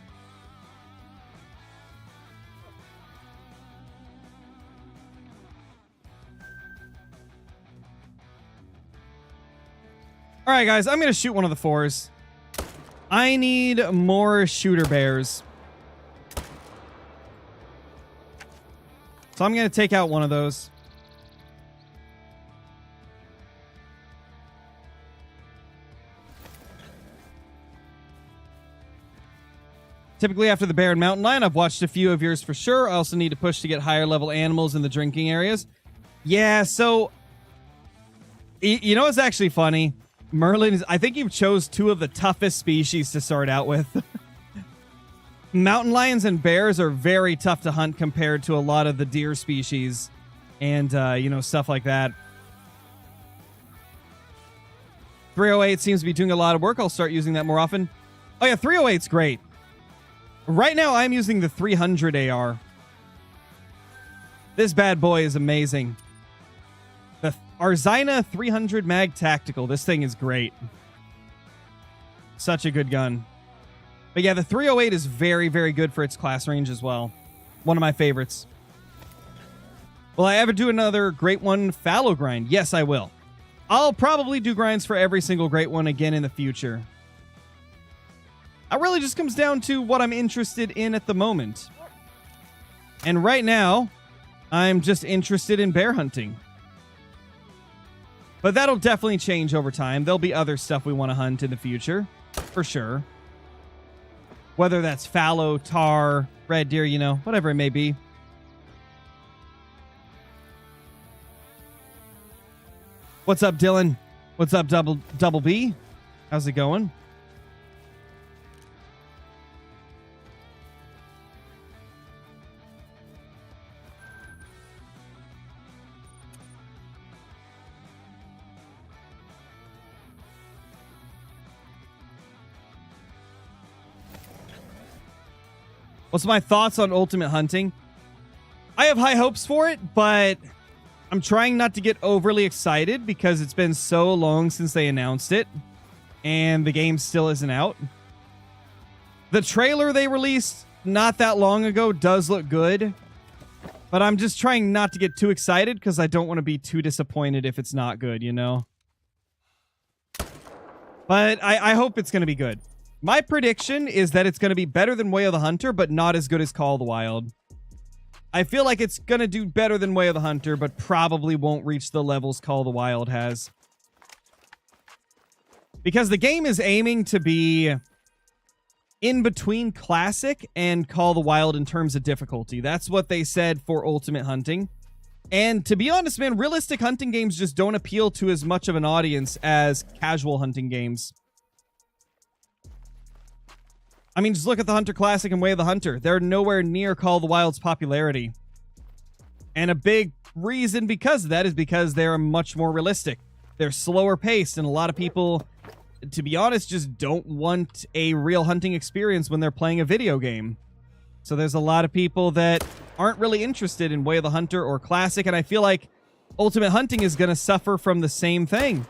All right, guys, I'm going to shoot one of the 4s. I need more shooter bears. So I'm going to take out one of those. Typically after the bear and mountain lion, I've watched a few of yours for sure. I also need to push to get higher level animals in the drinking areas. Yeah, so... You know what's actually funny? Merlin is, I think you chose 2 of the toughest species to start out with. Mountain lions and bears are very tough to hunt compared to a lot of the deer species and, you know, stuff like that. 308 seems to be doing a lot of work. I'll start using that more often. Oh, yeah, 308's great. Right now, I'm using the 300 AR. This bad boy is amazing. The Arzina 300 Mag Tactical. This thing is great. Such a good gun. But yeah, the 308 is very, very good for its class range as well. One of my favorites. Will I ever do another Great One fallow grind? Yes, I will. I'll probably do grinds for every single Great One again in the future. It really just comes down to what I'm interested in at the moment. And right now, I'm just interested in bear hunting. But that'll definitely change over time. There'll be other stuff we want to hunt in the future, for sure. Whether that's fallow, tar, red deer, you know, whatever it may be. What's up, Dylan? What's up, Double B? How's it going? What's my thoughts on Ultimate Hunting? I have high hopes for it, but I'm trying not to get overly excited because it's been so long since they announced it, and the game still isn't out. The trailer they released not that long ago does look good, but I'm just trying not to get too excited because I don't want to be too disappointed if it's not good, you know? But I hope it's going to be good. My prediction is that it's going to be better than Way of the Hunter, but not as good as Call of the Wild. I feel like it's going to do better than Way of the Hunter, but probably won't reach the levels Call of the Wild has. Because the game is aiming to be in between Classic and Call of the Wild in terms of difficulty. That's what they said for Ultimate Hunting. And to be honest, man, realistic hunting games just don't appeal to as much of an audience as casual hunting games. I mean, just look at the Hunter Classic and Way of the Hunter. They're nowhere near Call of the Wild's popularity. And a big reason because of that is because they're much more realistic. They're slower paced, and a lot of people, to be honest, just don't want a real hunting experience when they're playing a video game. So there's a lot of people that aren't really interested in Way of the Hunter or Classic, and I feel like Ultimate Hunting is going to suffer from the same thing.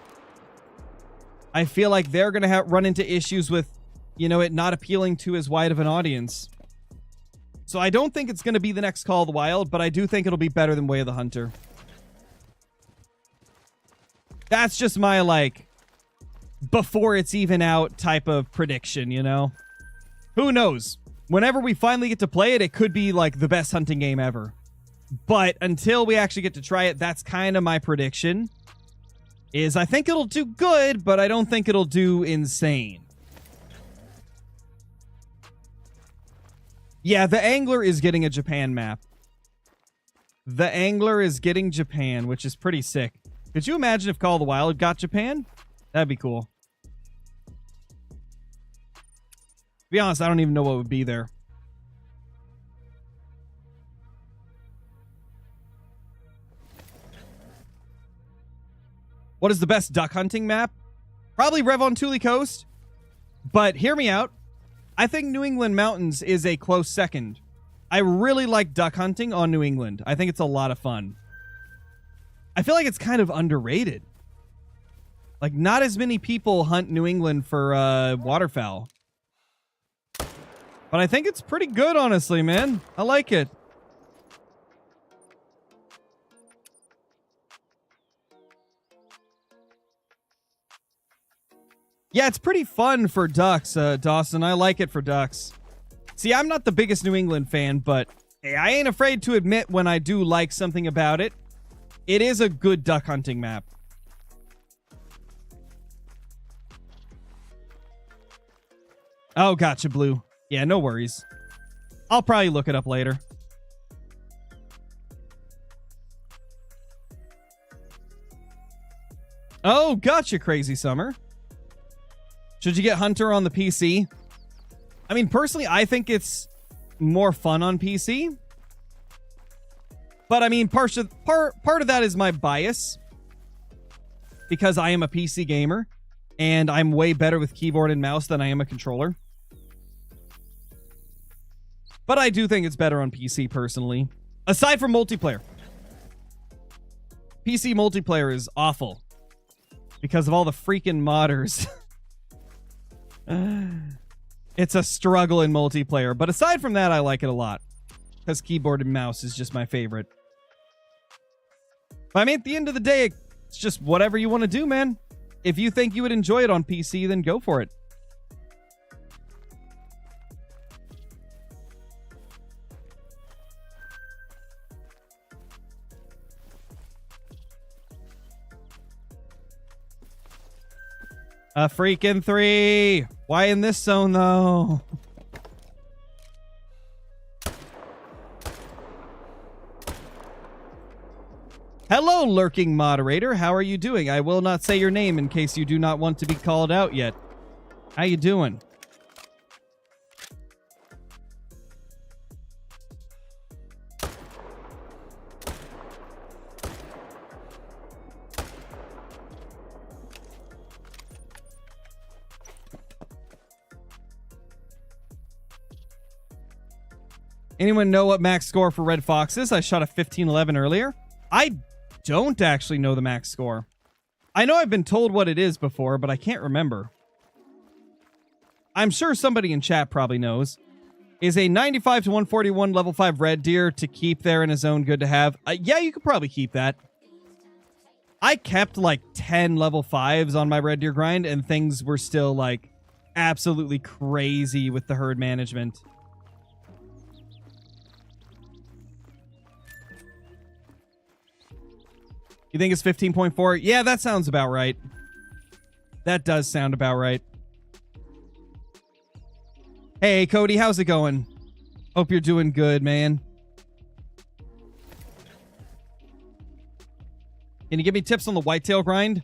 I feel like they're going to run into issues with, you know, it not appealing to as wide of an audience. So I don't think it's going to be the next Call of the Wild, but I do think it'll be better than Way of the Hunter. That's just my, like, before it's even out type of prediction, you know? Who knows? Whenever we finally get to play it, it could be, like, the best hunting game ever. But until we actually get to try it, that's kind of my prediction. Is I think it'll do good, but I don't think it'll do insane. Yeah, the Angler is getting a Japan map. The Angler is getting Japan, which is pretty sick. Could you imagine if Call of the Wild got Japan? That'd be cool. To be honest, I don't even know what would be there. What is the best duck hunting map? Probably Revontuli Coast. But hear me out. I think New England Mountains is a close second. I really like duck hunting on New England. I think it's a lot of fun. I feel like it's kind of underrated. Like, not as many people hunt New England for waterfowl. But I think it's pretty good, honestly, man. I like it. Yeah, it's pretty fun for ducks, Dawson. I like it for ducks. See, I'm not the biggest New England fan, but hey, I ain't afraid to admit when I do like something about it. It is a good duck hunting map. Oh, gotcha, Blue. Yeah, no worries. I'll probably look it up later. Oh, gotcha, Crazy Summer. Should you get Hunter on the PC? I mean, personally, I think it's more fun on PC. But I mean, part of that is my bias. Because I am a PC gamer. And I'm way better with keyboard and mouse than I am a controller. But I do think it's better on PC, personally. Aside from multiplayer. PC multiplayer is awful. Because of all the freaking modders. It's a struggle in multiplayer. But aside from that, I like it a lot. Because keyboard and mouse is just my favorite. But I mean, at the end of the day, it's just whatever you want to do, man. If you think you would enjoy it on PC, then go for it. A freaking 3. Why in this zone, though? Hello, lurking moderator. How are you doing? I will not say your name in case you do not want to be called out yet. How you doing? Anyone know what max score for Red Fox is? I shot a 1511 earlier. I don't actually know the max score. I know I've been told what it is before, but I can't remember. I'm sure somebody in chat probably knows. Is a 95 to 141 level 5 red deer to keep there in a zone good to have? Yeah, you could probably keep that. I kept like 10 level 5s on my red deer grind, and things were still like absolutely crazy with the herd management. You think it's 15.4? Yeah, that sounds about right. That does sound about right. Hey, Cody, how's it going? Hope you're doing good, man. Can you give me tips on the whitetail grind?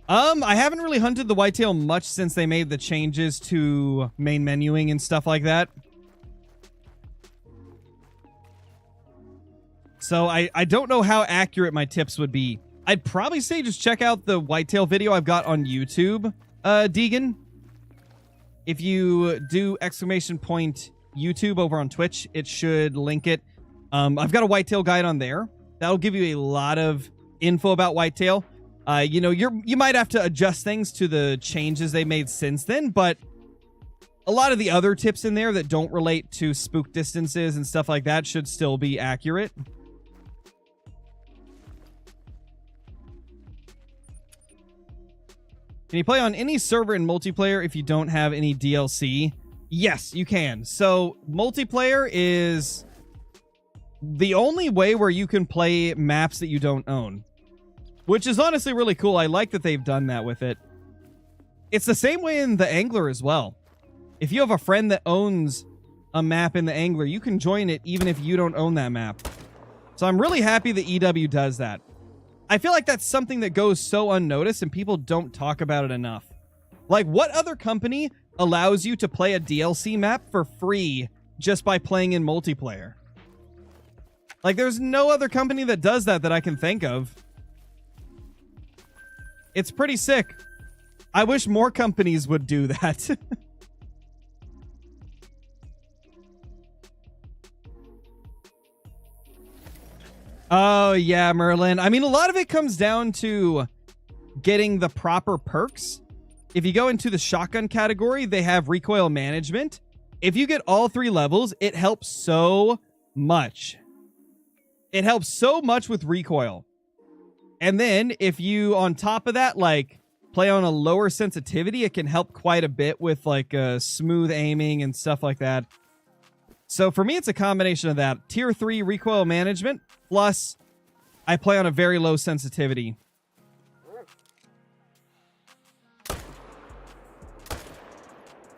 I haven't really hunted the whitetail much since they made the changes to main menuing and stuff like that. So I don't know how accurate my tips would be. I'd probably say just check out the whitetail video I've got on YouTube, Deegan. If you do ! YouTube over on Twitch, it should link it. I've got a whitetail guide on there. That'll give you a lot of info about whitetail. You know, you might have to adjust things to the changes they made since then, but a lot of the other tips in there that don't relate to spook distances and stuff like that should still be accurate. Can you play on any server in multiplayer if you don't have any DLC? Yes, you can. So multiplayer is the only way where you can play maps that you don't own, which is honestly really cool. I like that they've done that with it. It's the same way in the Angler as well. If you have a friend that owns a map in the Angler, you can join it even if you don't own that map. So I'm really happy that EW does that. I feel like that's something that goes so unnoticed and people don't talk about it enough. Like, what other company allows you to play a DLC map for free just by playing in multiplayer? Like, there's no other company that does that I can think of. It's pretty sick. I wish more companies would do that. Oh, yeah, Merlin. I mean, a lot of it comes down to getting the proper perks. If you go into the shotgun category, they have recoil management. If you get all 3 levels, it helps so much. It helps so much with recoil. And then if you, on top of that, like, play on a lower sensitivity, it can help quite a bit with, like, smooth aiming and stuff like that. So for me, it's a combination of that. Tier 3 recoil management, plus I play on a very low sensitivity.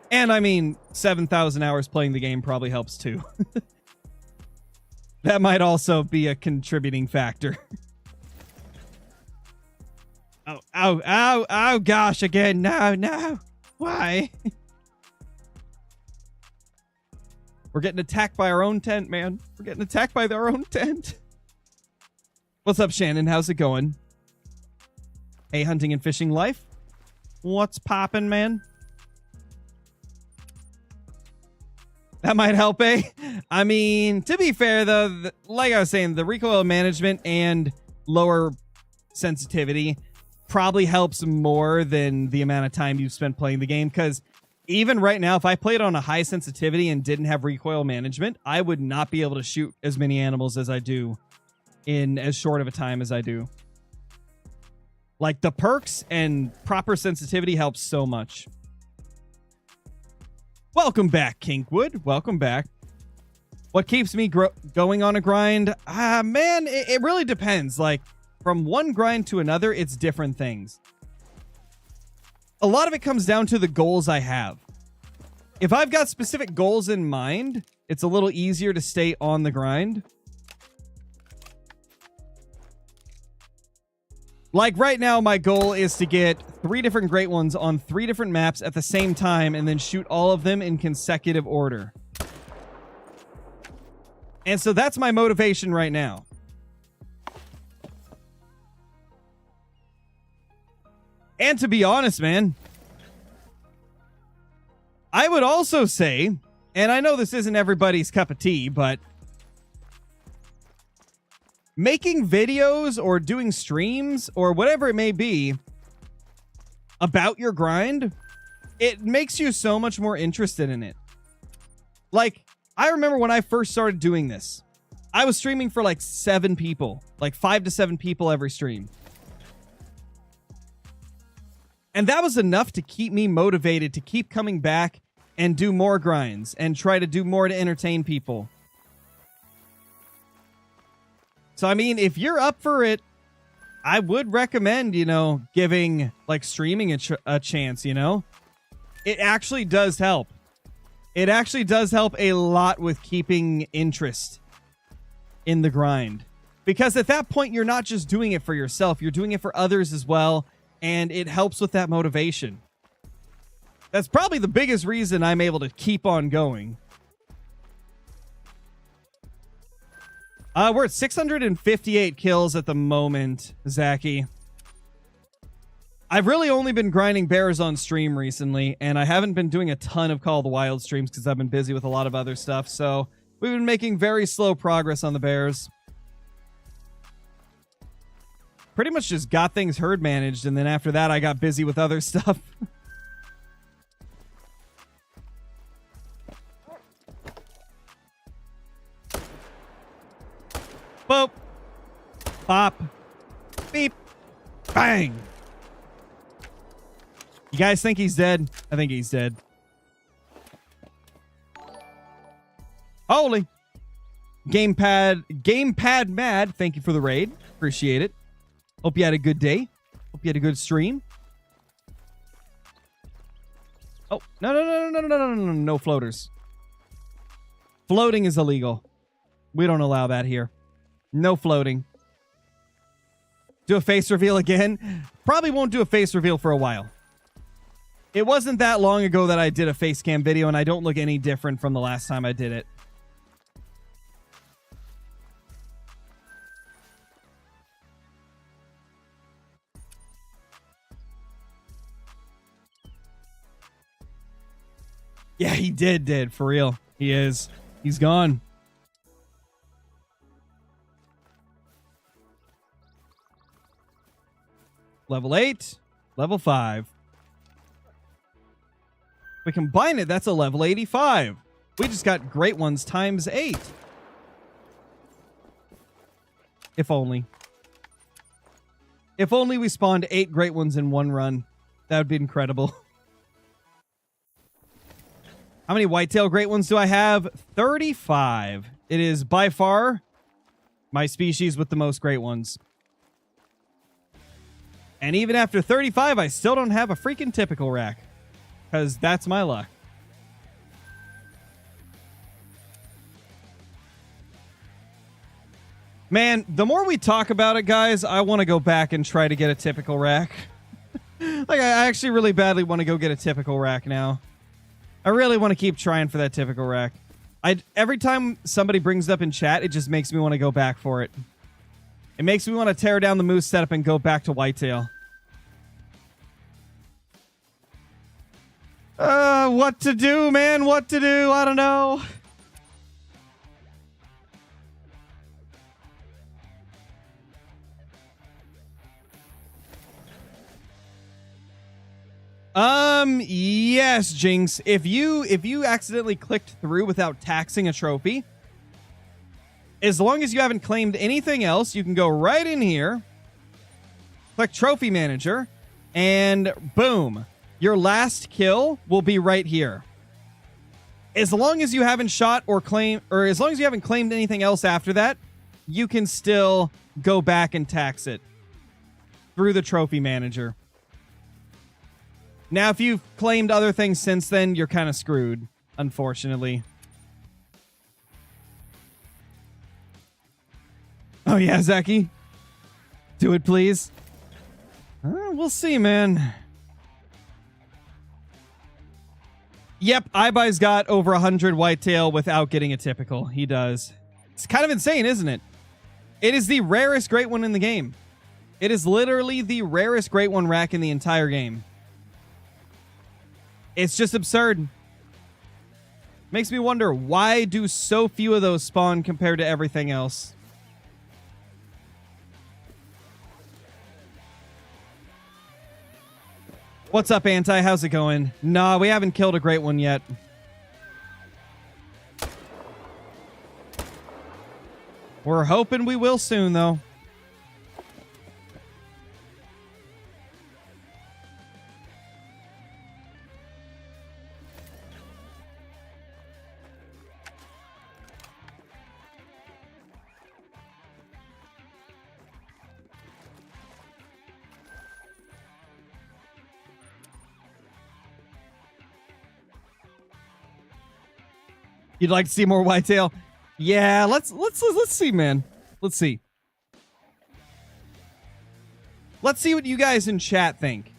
And I mean, 7,000 hours playing the game probably helps too. That might also be a contributing factor. Oh, gosh, again. No. Why? We're getting attacked by our own tent, man. We're getting attacked by our own tent. What's up, Shannon? How's it going? Hey, hunting and fishing life. What's poppin', man? That might help, eh? I mean, to be fair, though, like I was saying, the recoil management and lower sensitivity probably helps more than the amount of time you've spent playing the game, because even right now, if I played on a high sensitivity and didn't have recoil management, I would not be able to shoot as many animals as I do in as short of a time as I do. Like, the perks and proper sensitivity helps so much. Welcome back, Kinkwood. Welcome back. What keeps me going on a grind? Man, it really depends. Like, from one grind to another, it's different things. A lot of it comes down to the goals I have. If I've got specific goals in mind, it's a little easier to stay on the grind. Like right now, my goal is to get 3 different great ones on 3 different maps at the same time and then shoot all of them in consecutive order. And so that's my motivation right now. And to be honest, man, I would also say, and I know this isn't everybody's cup of tea, but making videos or doing streams or whatever it may be about your grind, it makes you so much more interested in it. Like, I remember when I first started doing this, I was streaming for like 7 people, like 5 to 7 people every stream. And that was enough to keep me motivated to keep coming back and do more grinds and try to do more to entertain people. So, I mean, if you're up for it, I would recommend, you know, giving like streaming a chance, you know? It actually does help. It actually does help a lot with keeping interest in the grind. Because at that point, you're not just doing it for yourself, you're doing it for others as well. And it helps with that motivation. That's probably the biggest reason I'm able to keep on going. We're at 658 kills at the moment, Zachy. I've really only been grinding bears on stream recently, and I haven't been doing a ton of Call of the Wild streams because I've been busy with a lot of other stuff, so we've been making very slow progress on the bears. Pretty much just got things herd managed, and then after that I got busy with other stuff. Boop. Bop. Beep. Bang. You guys think he's dead? I think he's dead. Holy. Gamepad Mad, thank you for the raid. Appreciate it. Hope you had a good day. Hope you had a good stream. Oh, no floaters. Floating is illegal. We don't allow that here. No floating. Do a face reveal again? Probably won't do a face reveal for a while. It wasn't that long ago that I did a face cam video, and I don't look any different from the last time I did it. Yeah, he did, for real. He is. He's gone. Level 8, level 5. We combine it, that's a level 85. We just got great ones times 8. If only. If only we spawned 8 great ones in one run. That would be incredible. How many whitetail great ones do I have? 35. It is by far my species with the most great ones. And even after 35, I still don't have a freaking typical rack. Because that's my luck. Man, the more we talk about it, guys, I want to go back and try to get a typical rack. Like, I actually really badly want to go get a typical rack now. I really want to keep trying for that typical rack. Every time somebody brings it up in chat, it just makes me want to go back for it. It makes me want to tear down the moose setup and go back to whitetail. What to do, man? What to do? I don't know. Yes, Jinx. If you accidentally clicked through without taxing a trophy, as long as you haven't claimed anything else, you can go right in here, click Trophy Manager, and boom, your last kill will be right here. As long as you haven't shot or claimed, or as long as you haven't claimed anything else after that, you can still go back and tax it through the Trophy Manager. Now, if you've claimed other things since then, you're kind of screwed, unfortunately. Oh yeah, Zaki? Do it, please. We'll see, man. Yep, iBuy's got over 100 whitetail without getting a typical. He does. It's kind of insane, isn't it? It is the rarest great one in the game. It is literally the rarest great one rack in the entire game. It's just absurd. Makes me wonder, why do so few of those spawn compared to everything else? What's up, Anti? How's it going? Nah, we haven't killed a great one yet. We're hoping we will soon, though. You'd like to see more whitetail? Yeah, let's see, man. Let's see. Let's see what you guys in chat think.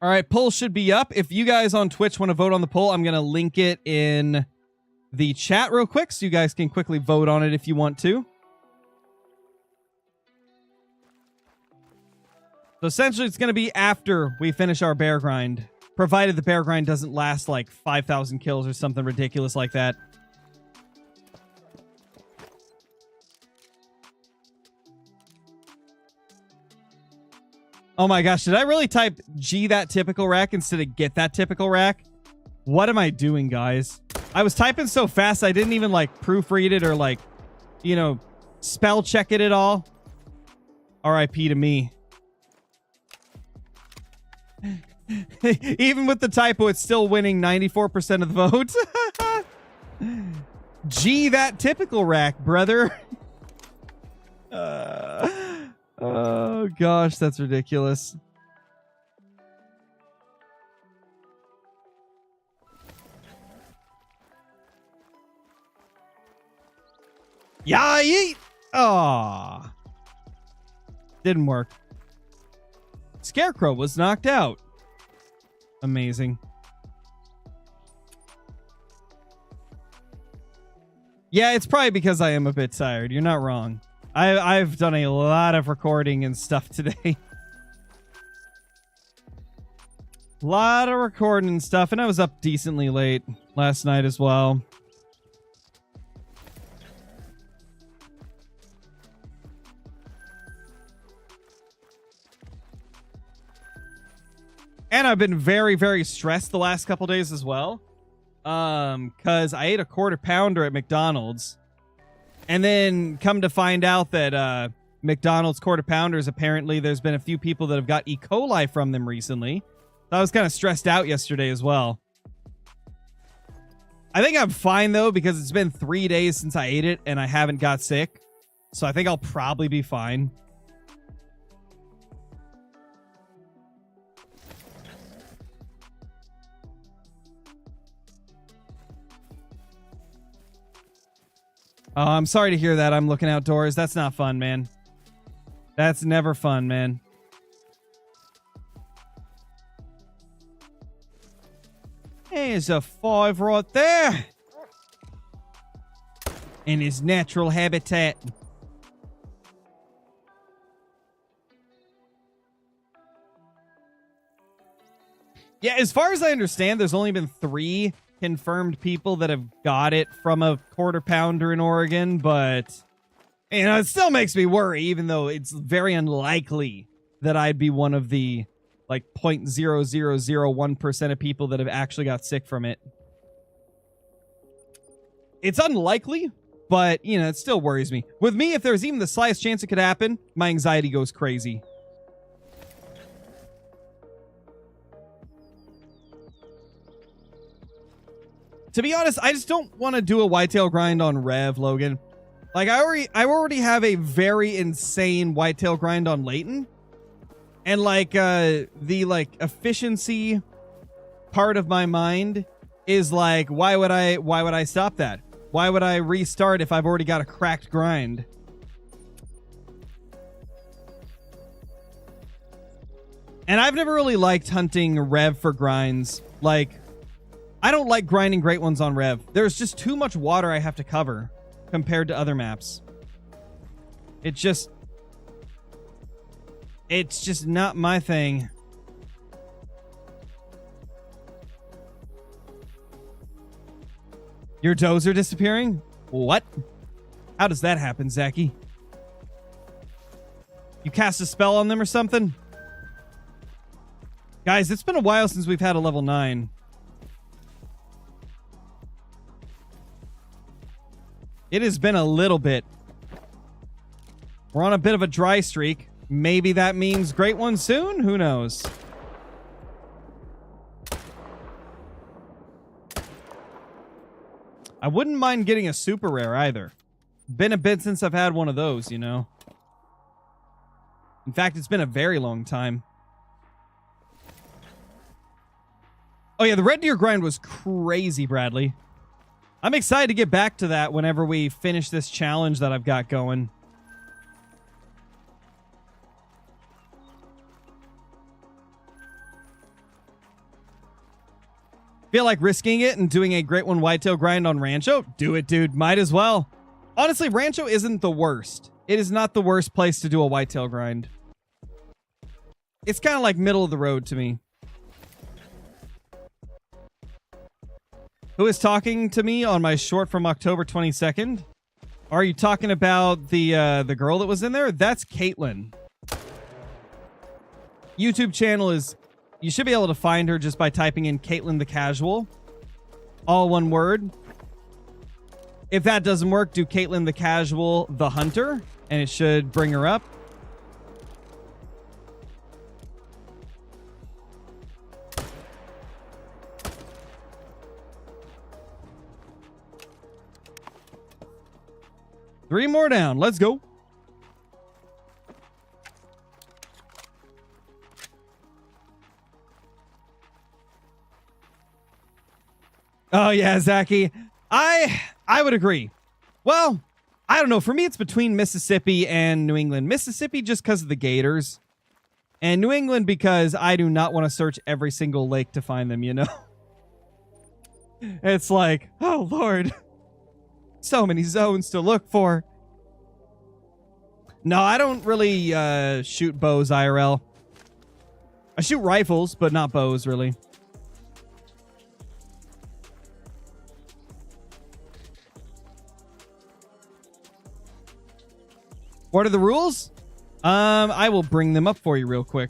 All right, poll should be up. If you guys on Twitch want to vote on the poll, I'm going to link it in the chat real quick so you guys can quickly vote on it if you want to. So essentially, it's going to be after we finish our bear grind, provided the bear grind doesn't last like 5,000 kills or something ridiculous like that. Oh my gosh, did I really type G that typical rack instead of get that typical rack? What am I doing, guys? I was typing so fast I didn't even like proofread it or like, you know, spell check it at all. RIP to me. Even with the typo, it's still winning 94% of the vote. G that typical rack, brother. Oh gosh, that's ridiculous. Yeah, yeet. Aw. Didn't work. Scarecrow was knocked out. Amazing. Yeah, it's probably because I am a bit tired. You're not wrong. I've done a lot of recording and stuff today. A lot of recording and stuff, and I was up decently late last night as well. And I've been very, very stressed the last couple days as well. Because I ate a quarter pounder at McDonald's. And then come to find out that McDonald's quarter pounders, apparently there's been a few people that have got E. coli from them recently. So I was kind of stressed out yesterday as well. I think I'm fine, though, because it's been 3 days since I ate it and I haven't got sick. So I think I'll probably be fine. Oh, I'm sorry to hear that. I'm looking outdoors. That's not fun, man. That's never fun, man. There's a 5 right there. In his natural habitat. Yeah, as far as I understand, there's only been 3 confirmed people that have got it from a quarter pounder in Oregon, but you know, it still makes me worry, even though it's very unlikely that I'd be one of the like 0.0001% of people that have actually got sick from it. It's unlikely, but, you know, it still worries me. With me, if there's even the slightest chance it could happen, my anxiety goes crazy. To be honest, I just don't want to do a whitetail grind on Rev, Logan. Like, I already have a very insane whitetail grind on Layton. And, like, the, like, efficiency part of my mind is like, why would I stop that? Why would I restart if I've already got a cracked grind? And I've never really liked hunting Rev for grinds. Like, I don't like grinding great ones on Rev. There's just too much water I have to cover compared to other maps. It's just not my thing. Your does are disappearing? What? How does that happen, Zachy? You cast a spell on them or something? Guys, it's been a while since we've had a level 9. It has been a little bit. We're on a bit of a dry streak. Maybe that means great one soon? Who knows? I wouldn't mind getting a super rare either. Been a bit since I've had one of those, you know. In fact, it's been a very long time. Oh yeah, the red deer grind was crazy, Bradley. I'm excited to get back to that whenever we finish this challenge that I've got going. Feel like risking it and doing a great one whitetail grind on Rancho? Do it, dude. Might as well. Honestly, Rancho isn't the worst. It is not the worst place to do a whitetail grind. It's kind of like middle of the road to me. Who is talking to me on my short from October 22nd? Are you talking about the girl that was in there? That's Caitlin. YouTube channel is... You should be able to find her just by typing in Caitlin the Casual. All one word. If that doesn't work, do Caitlin the Casual the Hunter, and it should bring her up. Three more down. Let's go. Oh, yeah, Zachy. I would agree. Well, I don't know. For me, it's between Mississippi and New England. Mississippi just because of the gators. And New England because I do not want to search every single lake to find them, you know? It's like, oh, Lord. So many zones to look for. No, I don't really shoot bows IRL. I shoot rifles, but not bows, really. What are the rules? I will bring them up for you real quick.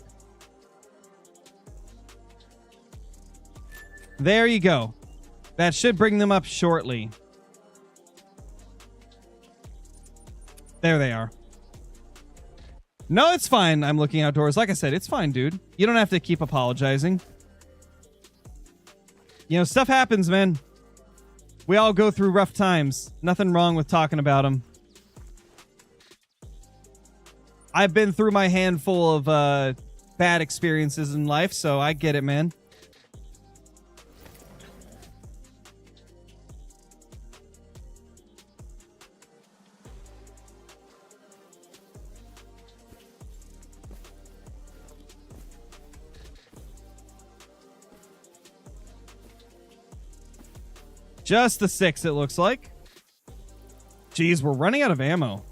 There you go. That should bring them up shortly. There they are. No, it's fine. I'm looking outdoors. Like I said, it's fine, dude. You don't have to keep apologizing. You know, stuff happens, man. We all go through rough times. Nothing wrong with talking about them. I've been through my handful of bad experiences in life, so I get it, man. Just the 6, it looks like. Jeez, we're running out of ammo.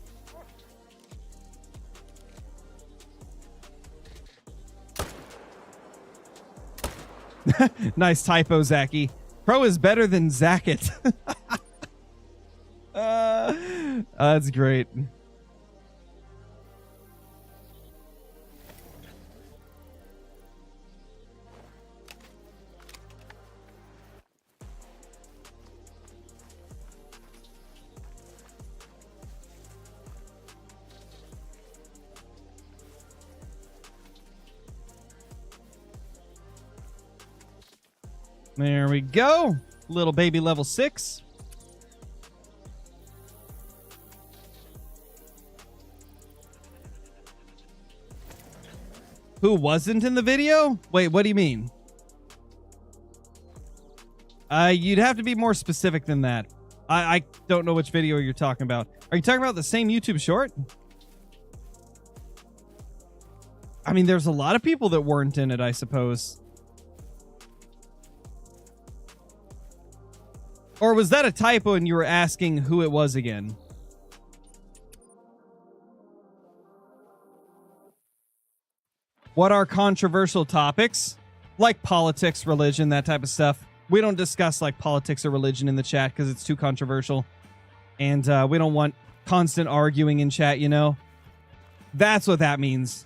Nice typo, Zachy. Pro is better than Zacket. That's great. There we go. Little baby level 6. Who wasn't in the video? Wait, what do you mean? You'd have to be more specific than that. I don't know which video you're talking about. Are you talking about the same YouTube short? I mean, there's a lot of people that weren't in it, I suppose. Or was that a typo and you were asking who it was again? What are controversial topics? Like politics, religion, that type of stuff. We don't discuss like politics or religion in the chat because it's too controversial. And we don't want constant arguing in chat, you know? That's what that means.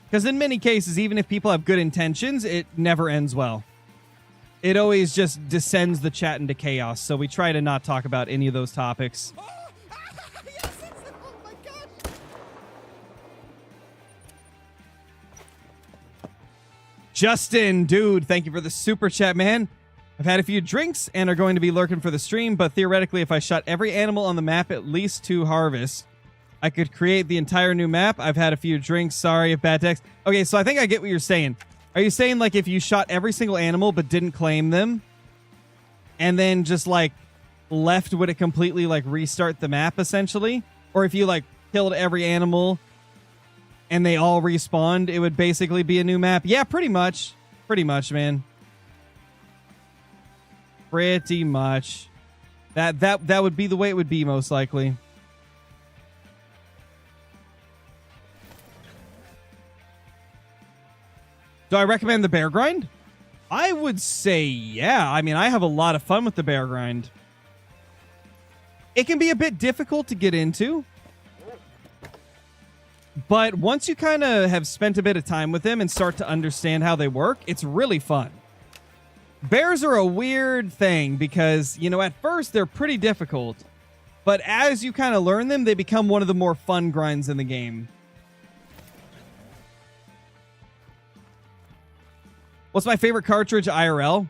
Because in many cases, even if people have good intentions, it never ends well. It always just descends the chat into chaos. So we try to not talk about any of those topics. Oh my God. Justin, dude, thank you for the super chat, man. I've had a few drinks and are going to be lurking for the stream, but theoretically, if I shot every animal on the map at least 2 harvests, I could create the entire new map. I've had a few drinks. Sorry if bad text. Okay, so I think I get what you're saying. Are you saying like if you shot every single animal but didn't claim them and then just like left, would it completely like restart the map essentially? Or if you like killed every animal and they all respawned, it would basically be a new map? Yeah, pretty much. Pretty much, man. Pretty much. That would be the way it would be most likely. Do I recommend the bear grind? I would say yeah. I mean, I have a lot of fun with the bear grind. It can be a bit difficult to get into. But once you kind of have spent a bit of time with them and start to understand how they work, it's really fun. Bears are a weird thing because, you know, at first they're pretty difficult. But as you kind of learn them, they become one of the more fun grinds in the game. What's my favorite cartridge IRL?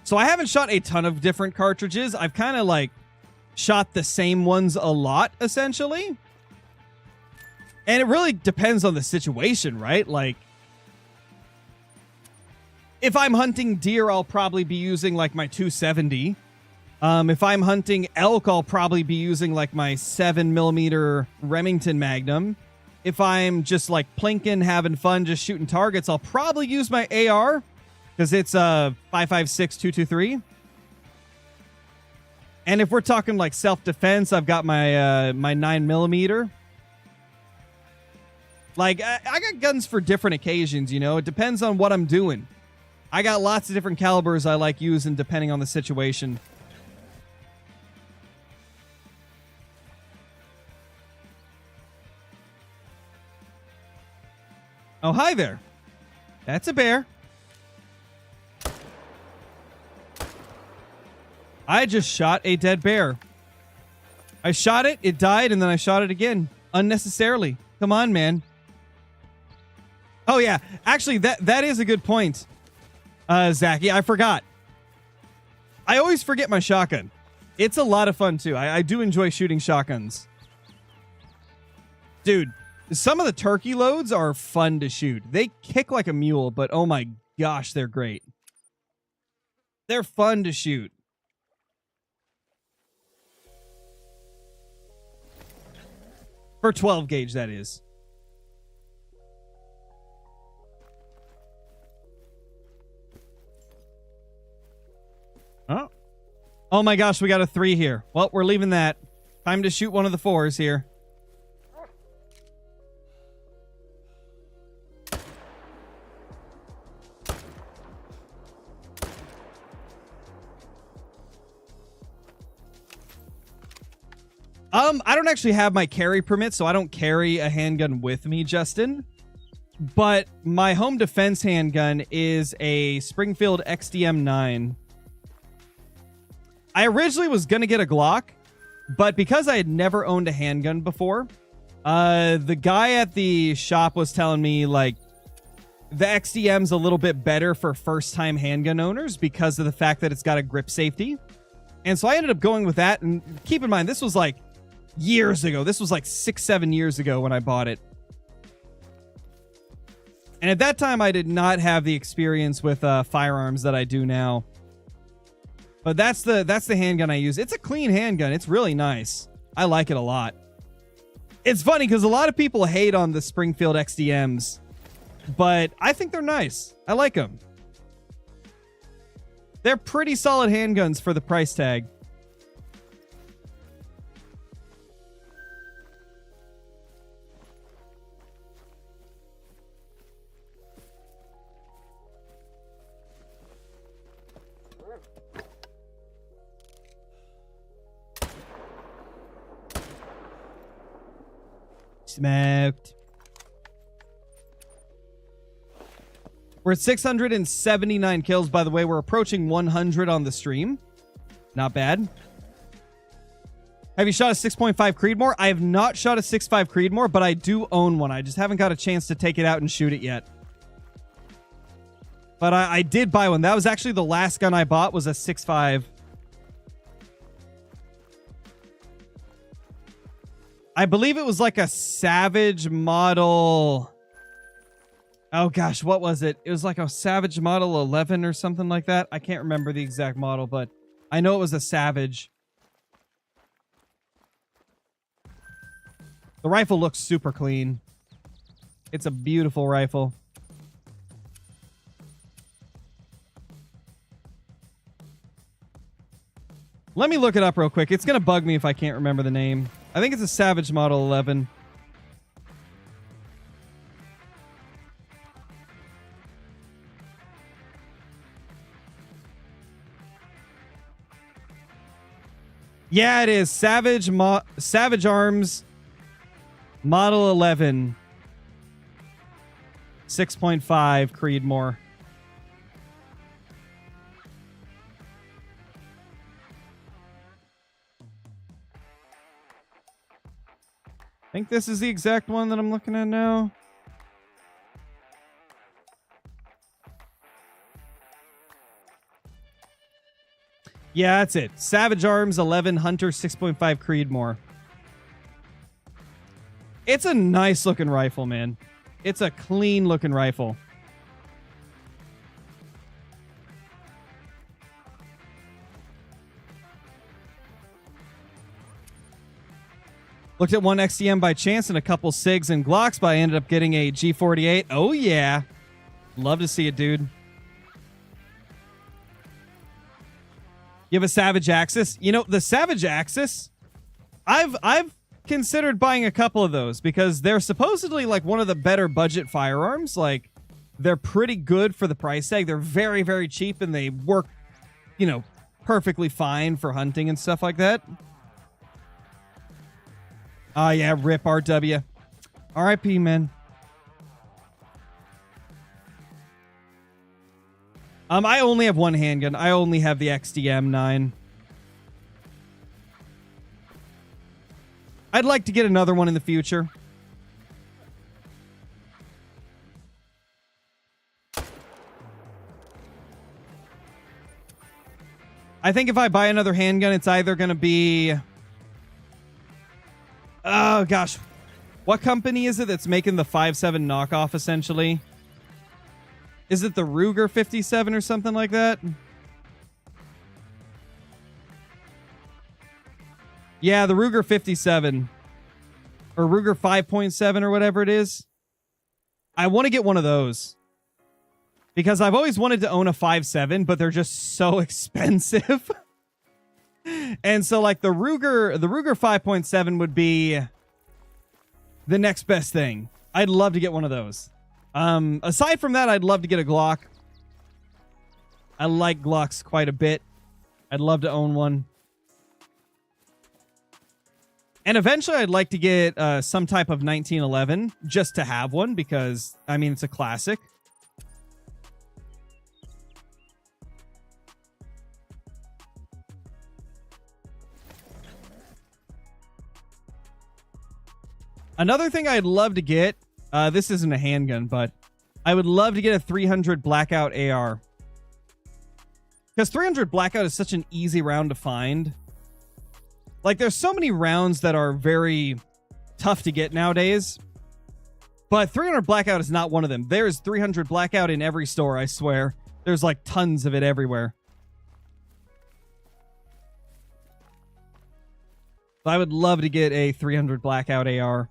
So I haven't shot a ton of different cartridges. I've kind of like shot the same ones a lot, essentially. And it really depends on the situation, right? Like, if I'm hunting deer, I'll probably be using like my 270. If I'm hunting elk, I'll probably be using like my 7mm Remington Magnum. If I'm just like plinking, having fun, just shooting targets, I'll probably use my AR because it's a 5.56 223. And if we're talking like self-defense, I've got my my 9mm. Like I got guns for different occasions, you know. It depends on what I'm doing. I got lots of different calibers I like using depending on the situation. Oh, hi there. That's a bear. I just shot a dead bear. I shot it, it died, and then I shot it again. Unnecessarily. Come on, man. Oh, yeah. Actually, that is a good point, Zachy. I forgot. I always forget my shotgun. It's a lot of fun, too. I do enjoy shooting shotguns. Dude. Some of the turkey loads are fun to shoot. They kick like a mule, but oh my gosh, they're great. They're fun to shoot. For 12 gauge, that is. Oh. Oh my gosh, we got a 3 here. Well, we're leaving that. Time to shoot one of the 4s here. I don't actually have my carry permit, so I don't carry a handgun with me, Justin. But my home defense handgun is a Springfield XDM-9. I originally was going to get a Glock, but because I had never owned a handgun before, The guy at the shop was telling me, like, the XDM's a little bit better for first-time handgun owners because of the fact that it's got a grip safety. And so I ended up going with that. And keep in mind, this was like years ago. This was like 6-7 years ago when I bought it. And at that time, I did not have the experience with firearms that I do now. But that's the handgun I use. It's a clean handgun. It's really nice. I like it a lot. It's funny because a lot of people hate on the Springfield XDMs. But I think they're nice. I like them. They're pretty solid handguns for the price tag. Smoked. We're at 679 kills. By the way, we're approaching 100 on the stream. Not bad. Have you shot a 6.5 Creedmoor? I have not shot a 6.5 Creedmoor, but I do own one. I just haven't got a chance to take it out and shoot it yet. But I did buy one. That was actually the last gun I bought, was a 6.5. I believe it was like a Savage model... Oh gosh, what was it? It was like a Savage Model 11 or something like that. I can't remember the exact model, but I know it was a Savage. The rifle looks super clean. It's a beautiful rifle. Let me look it up real quick. It's going to bug me if I can't remember the name. I think it's a Savage Model 11. Yeah, it is. Savage Arms Model 11. 6.5 Creedmoor. I think this is the exact one that I'm looking at now. Yeah, that's it. Savage Arms 11 Hunter 6.5 Creedmoor. It's a nice looking rifle, man. It's a clean looking rifle. Looked at one XDM by chance and a couple SIGs and Glocks, but I ended up getting a G48. Oh, yeah. Love to see it, dude. You have a Savage Axis? You know, the Savage Axis, I've considered buying a couple of those because they're supposedly like one of the better budget firearms. Like, they're pretty good for the price tag. They're very, very cheap and they work, you know, perfectly fine for hunting and stuff like that. Oh, yeah, rip RW. RIP, man. I only have one handgun. I only have the XDM-9. I'd like to get another one in the future. I think if I buy another handgun, it's either going to be... Oh, gosh. What company is it that's making the 5.7 knockoff, essentially? Is it the Ruger 57 or something like that? Yeah, the Ruger 57. Or Ruger 5.7 or whatever it is. I want to get one of those. Because I've always wanted to own a 5.7, but they're just so expensive. And so, like, the Ruger 5.7 would be the next best thing. I'd love to get one of those. Aside from that, I'd love to get a Glock. I like Glocks quite a bit. I'd love to own one. And eventually I'd like to get some type of 1911 just to have one because, I mean, it's a classic. Another thing I'd love to get, this isn't a handgun, but I would love to get a 300 Blackout AR. Because 300 Blackout is such an easy round to find. Like, there's so many rounds that are very tough to get nowadays. But 300 Blackout is not one of them. There is 300 Blackout in every store, I swear. There's like tons of it everywhere. I would love to get a 300 Blackout AR.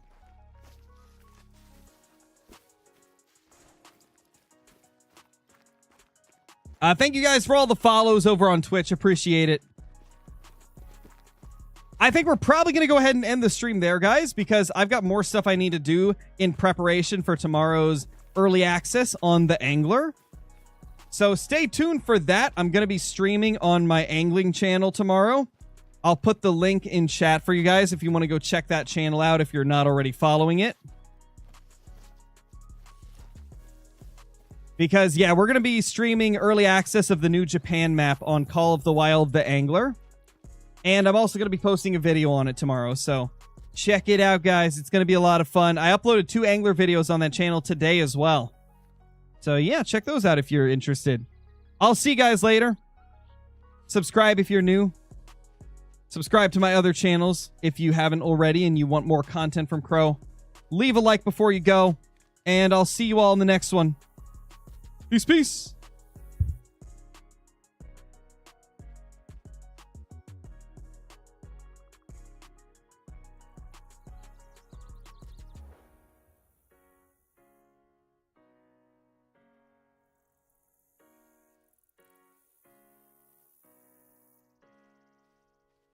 Thank you guys for all the follows over on Twitch. Appreciate it. I think we're probably going to go ahead and end the stream there, guys, because I've got more stuff I need to do in preparation for tomorrow's early access on the Angler. So stay tuned for that. I'm going to be streaming on my angling channel tomorrow. I'll put the link in chat for you guys if you want to go check that channel out if you're not already following it. Because, yeah, we're going to be streaming early access of the new Japan map on Call of the Wild the Angler. And I'm also going to be posting a video on it tomorrow. So check it out, guys. It's going to be a lot of fun. I uploaded 2 Angler videos on that channel today as well. So, yeah, check those out if you're interested. I'll see you guys later. Subscribe if you're new. Subscribe to my other channels if you haven't already and you want more content from Crow. Leave a like before you go. And I'll see you all in the next one. Peace, peace.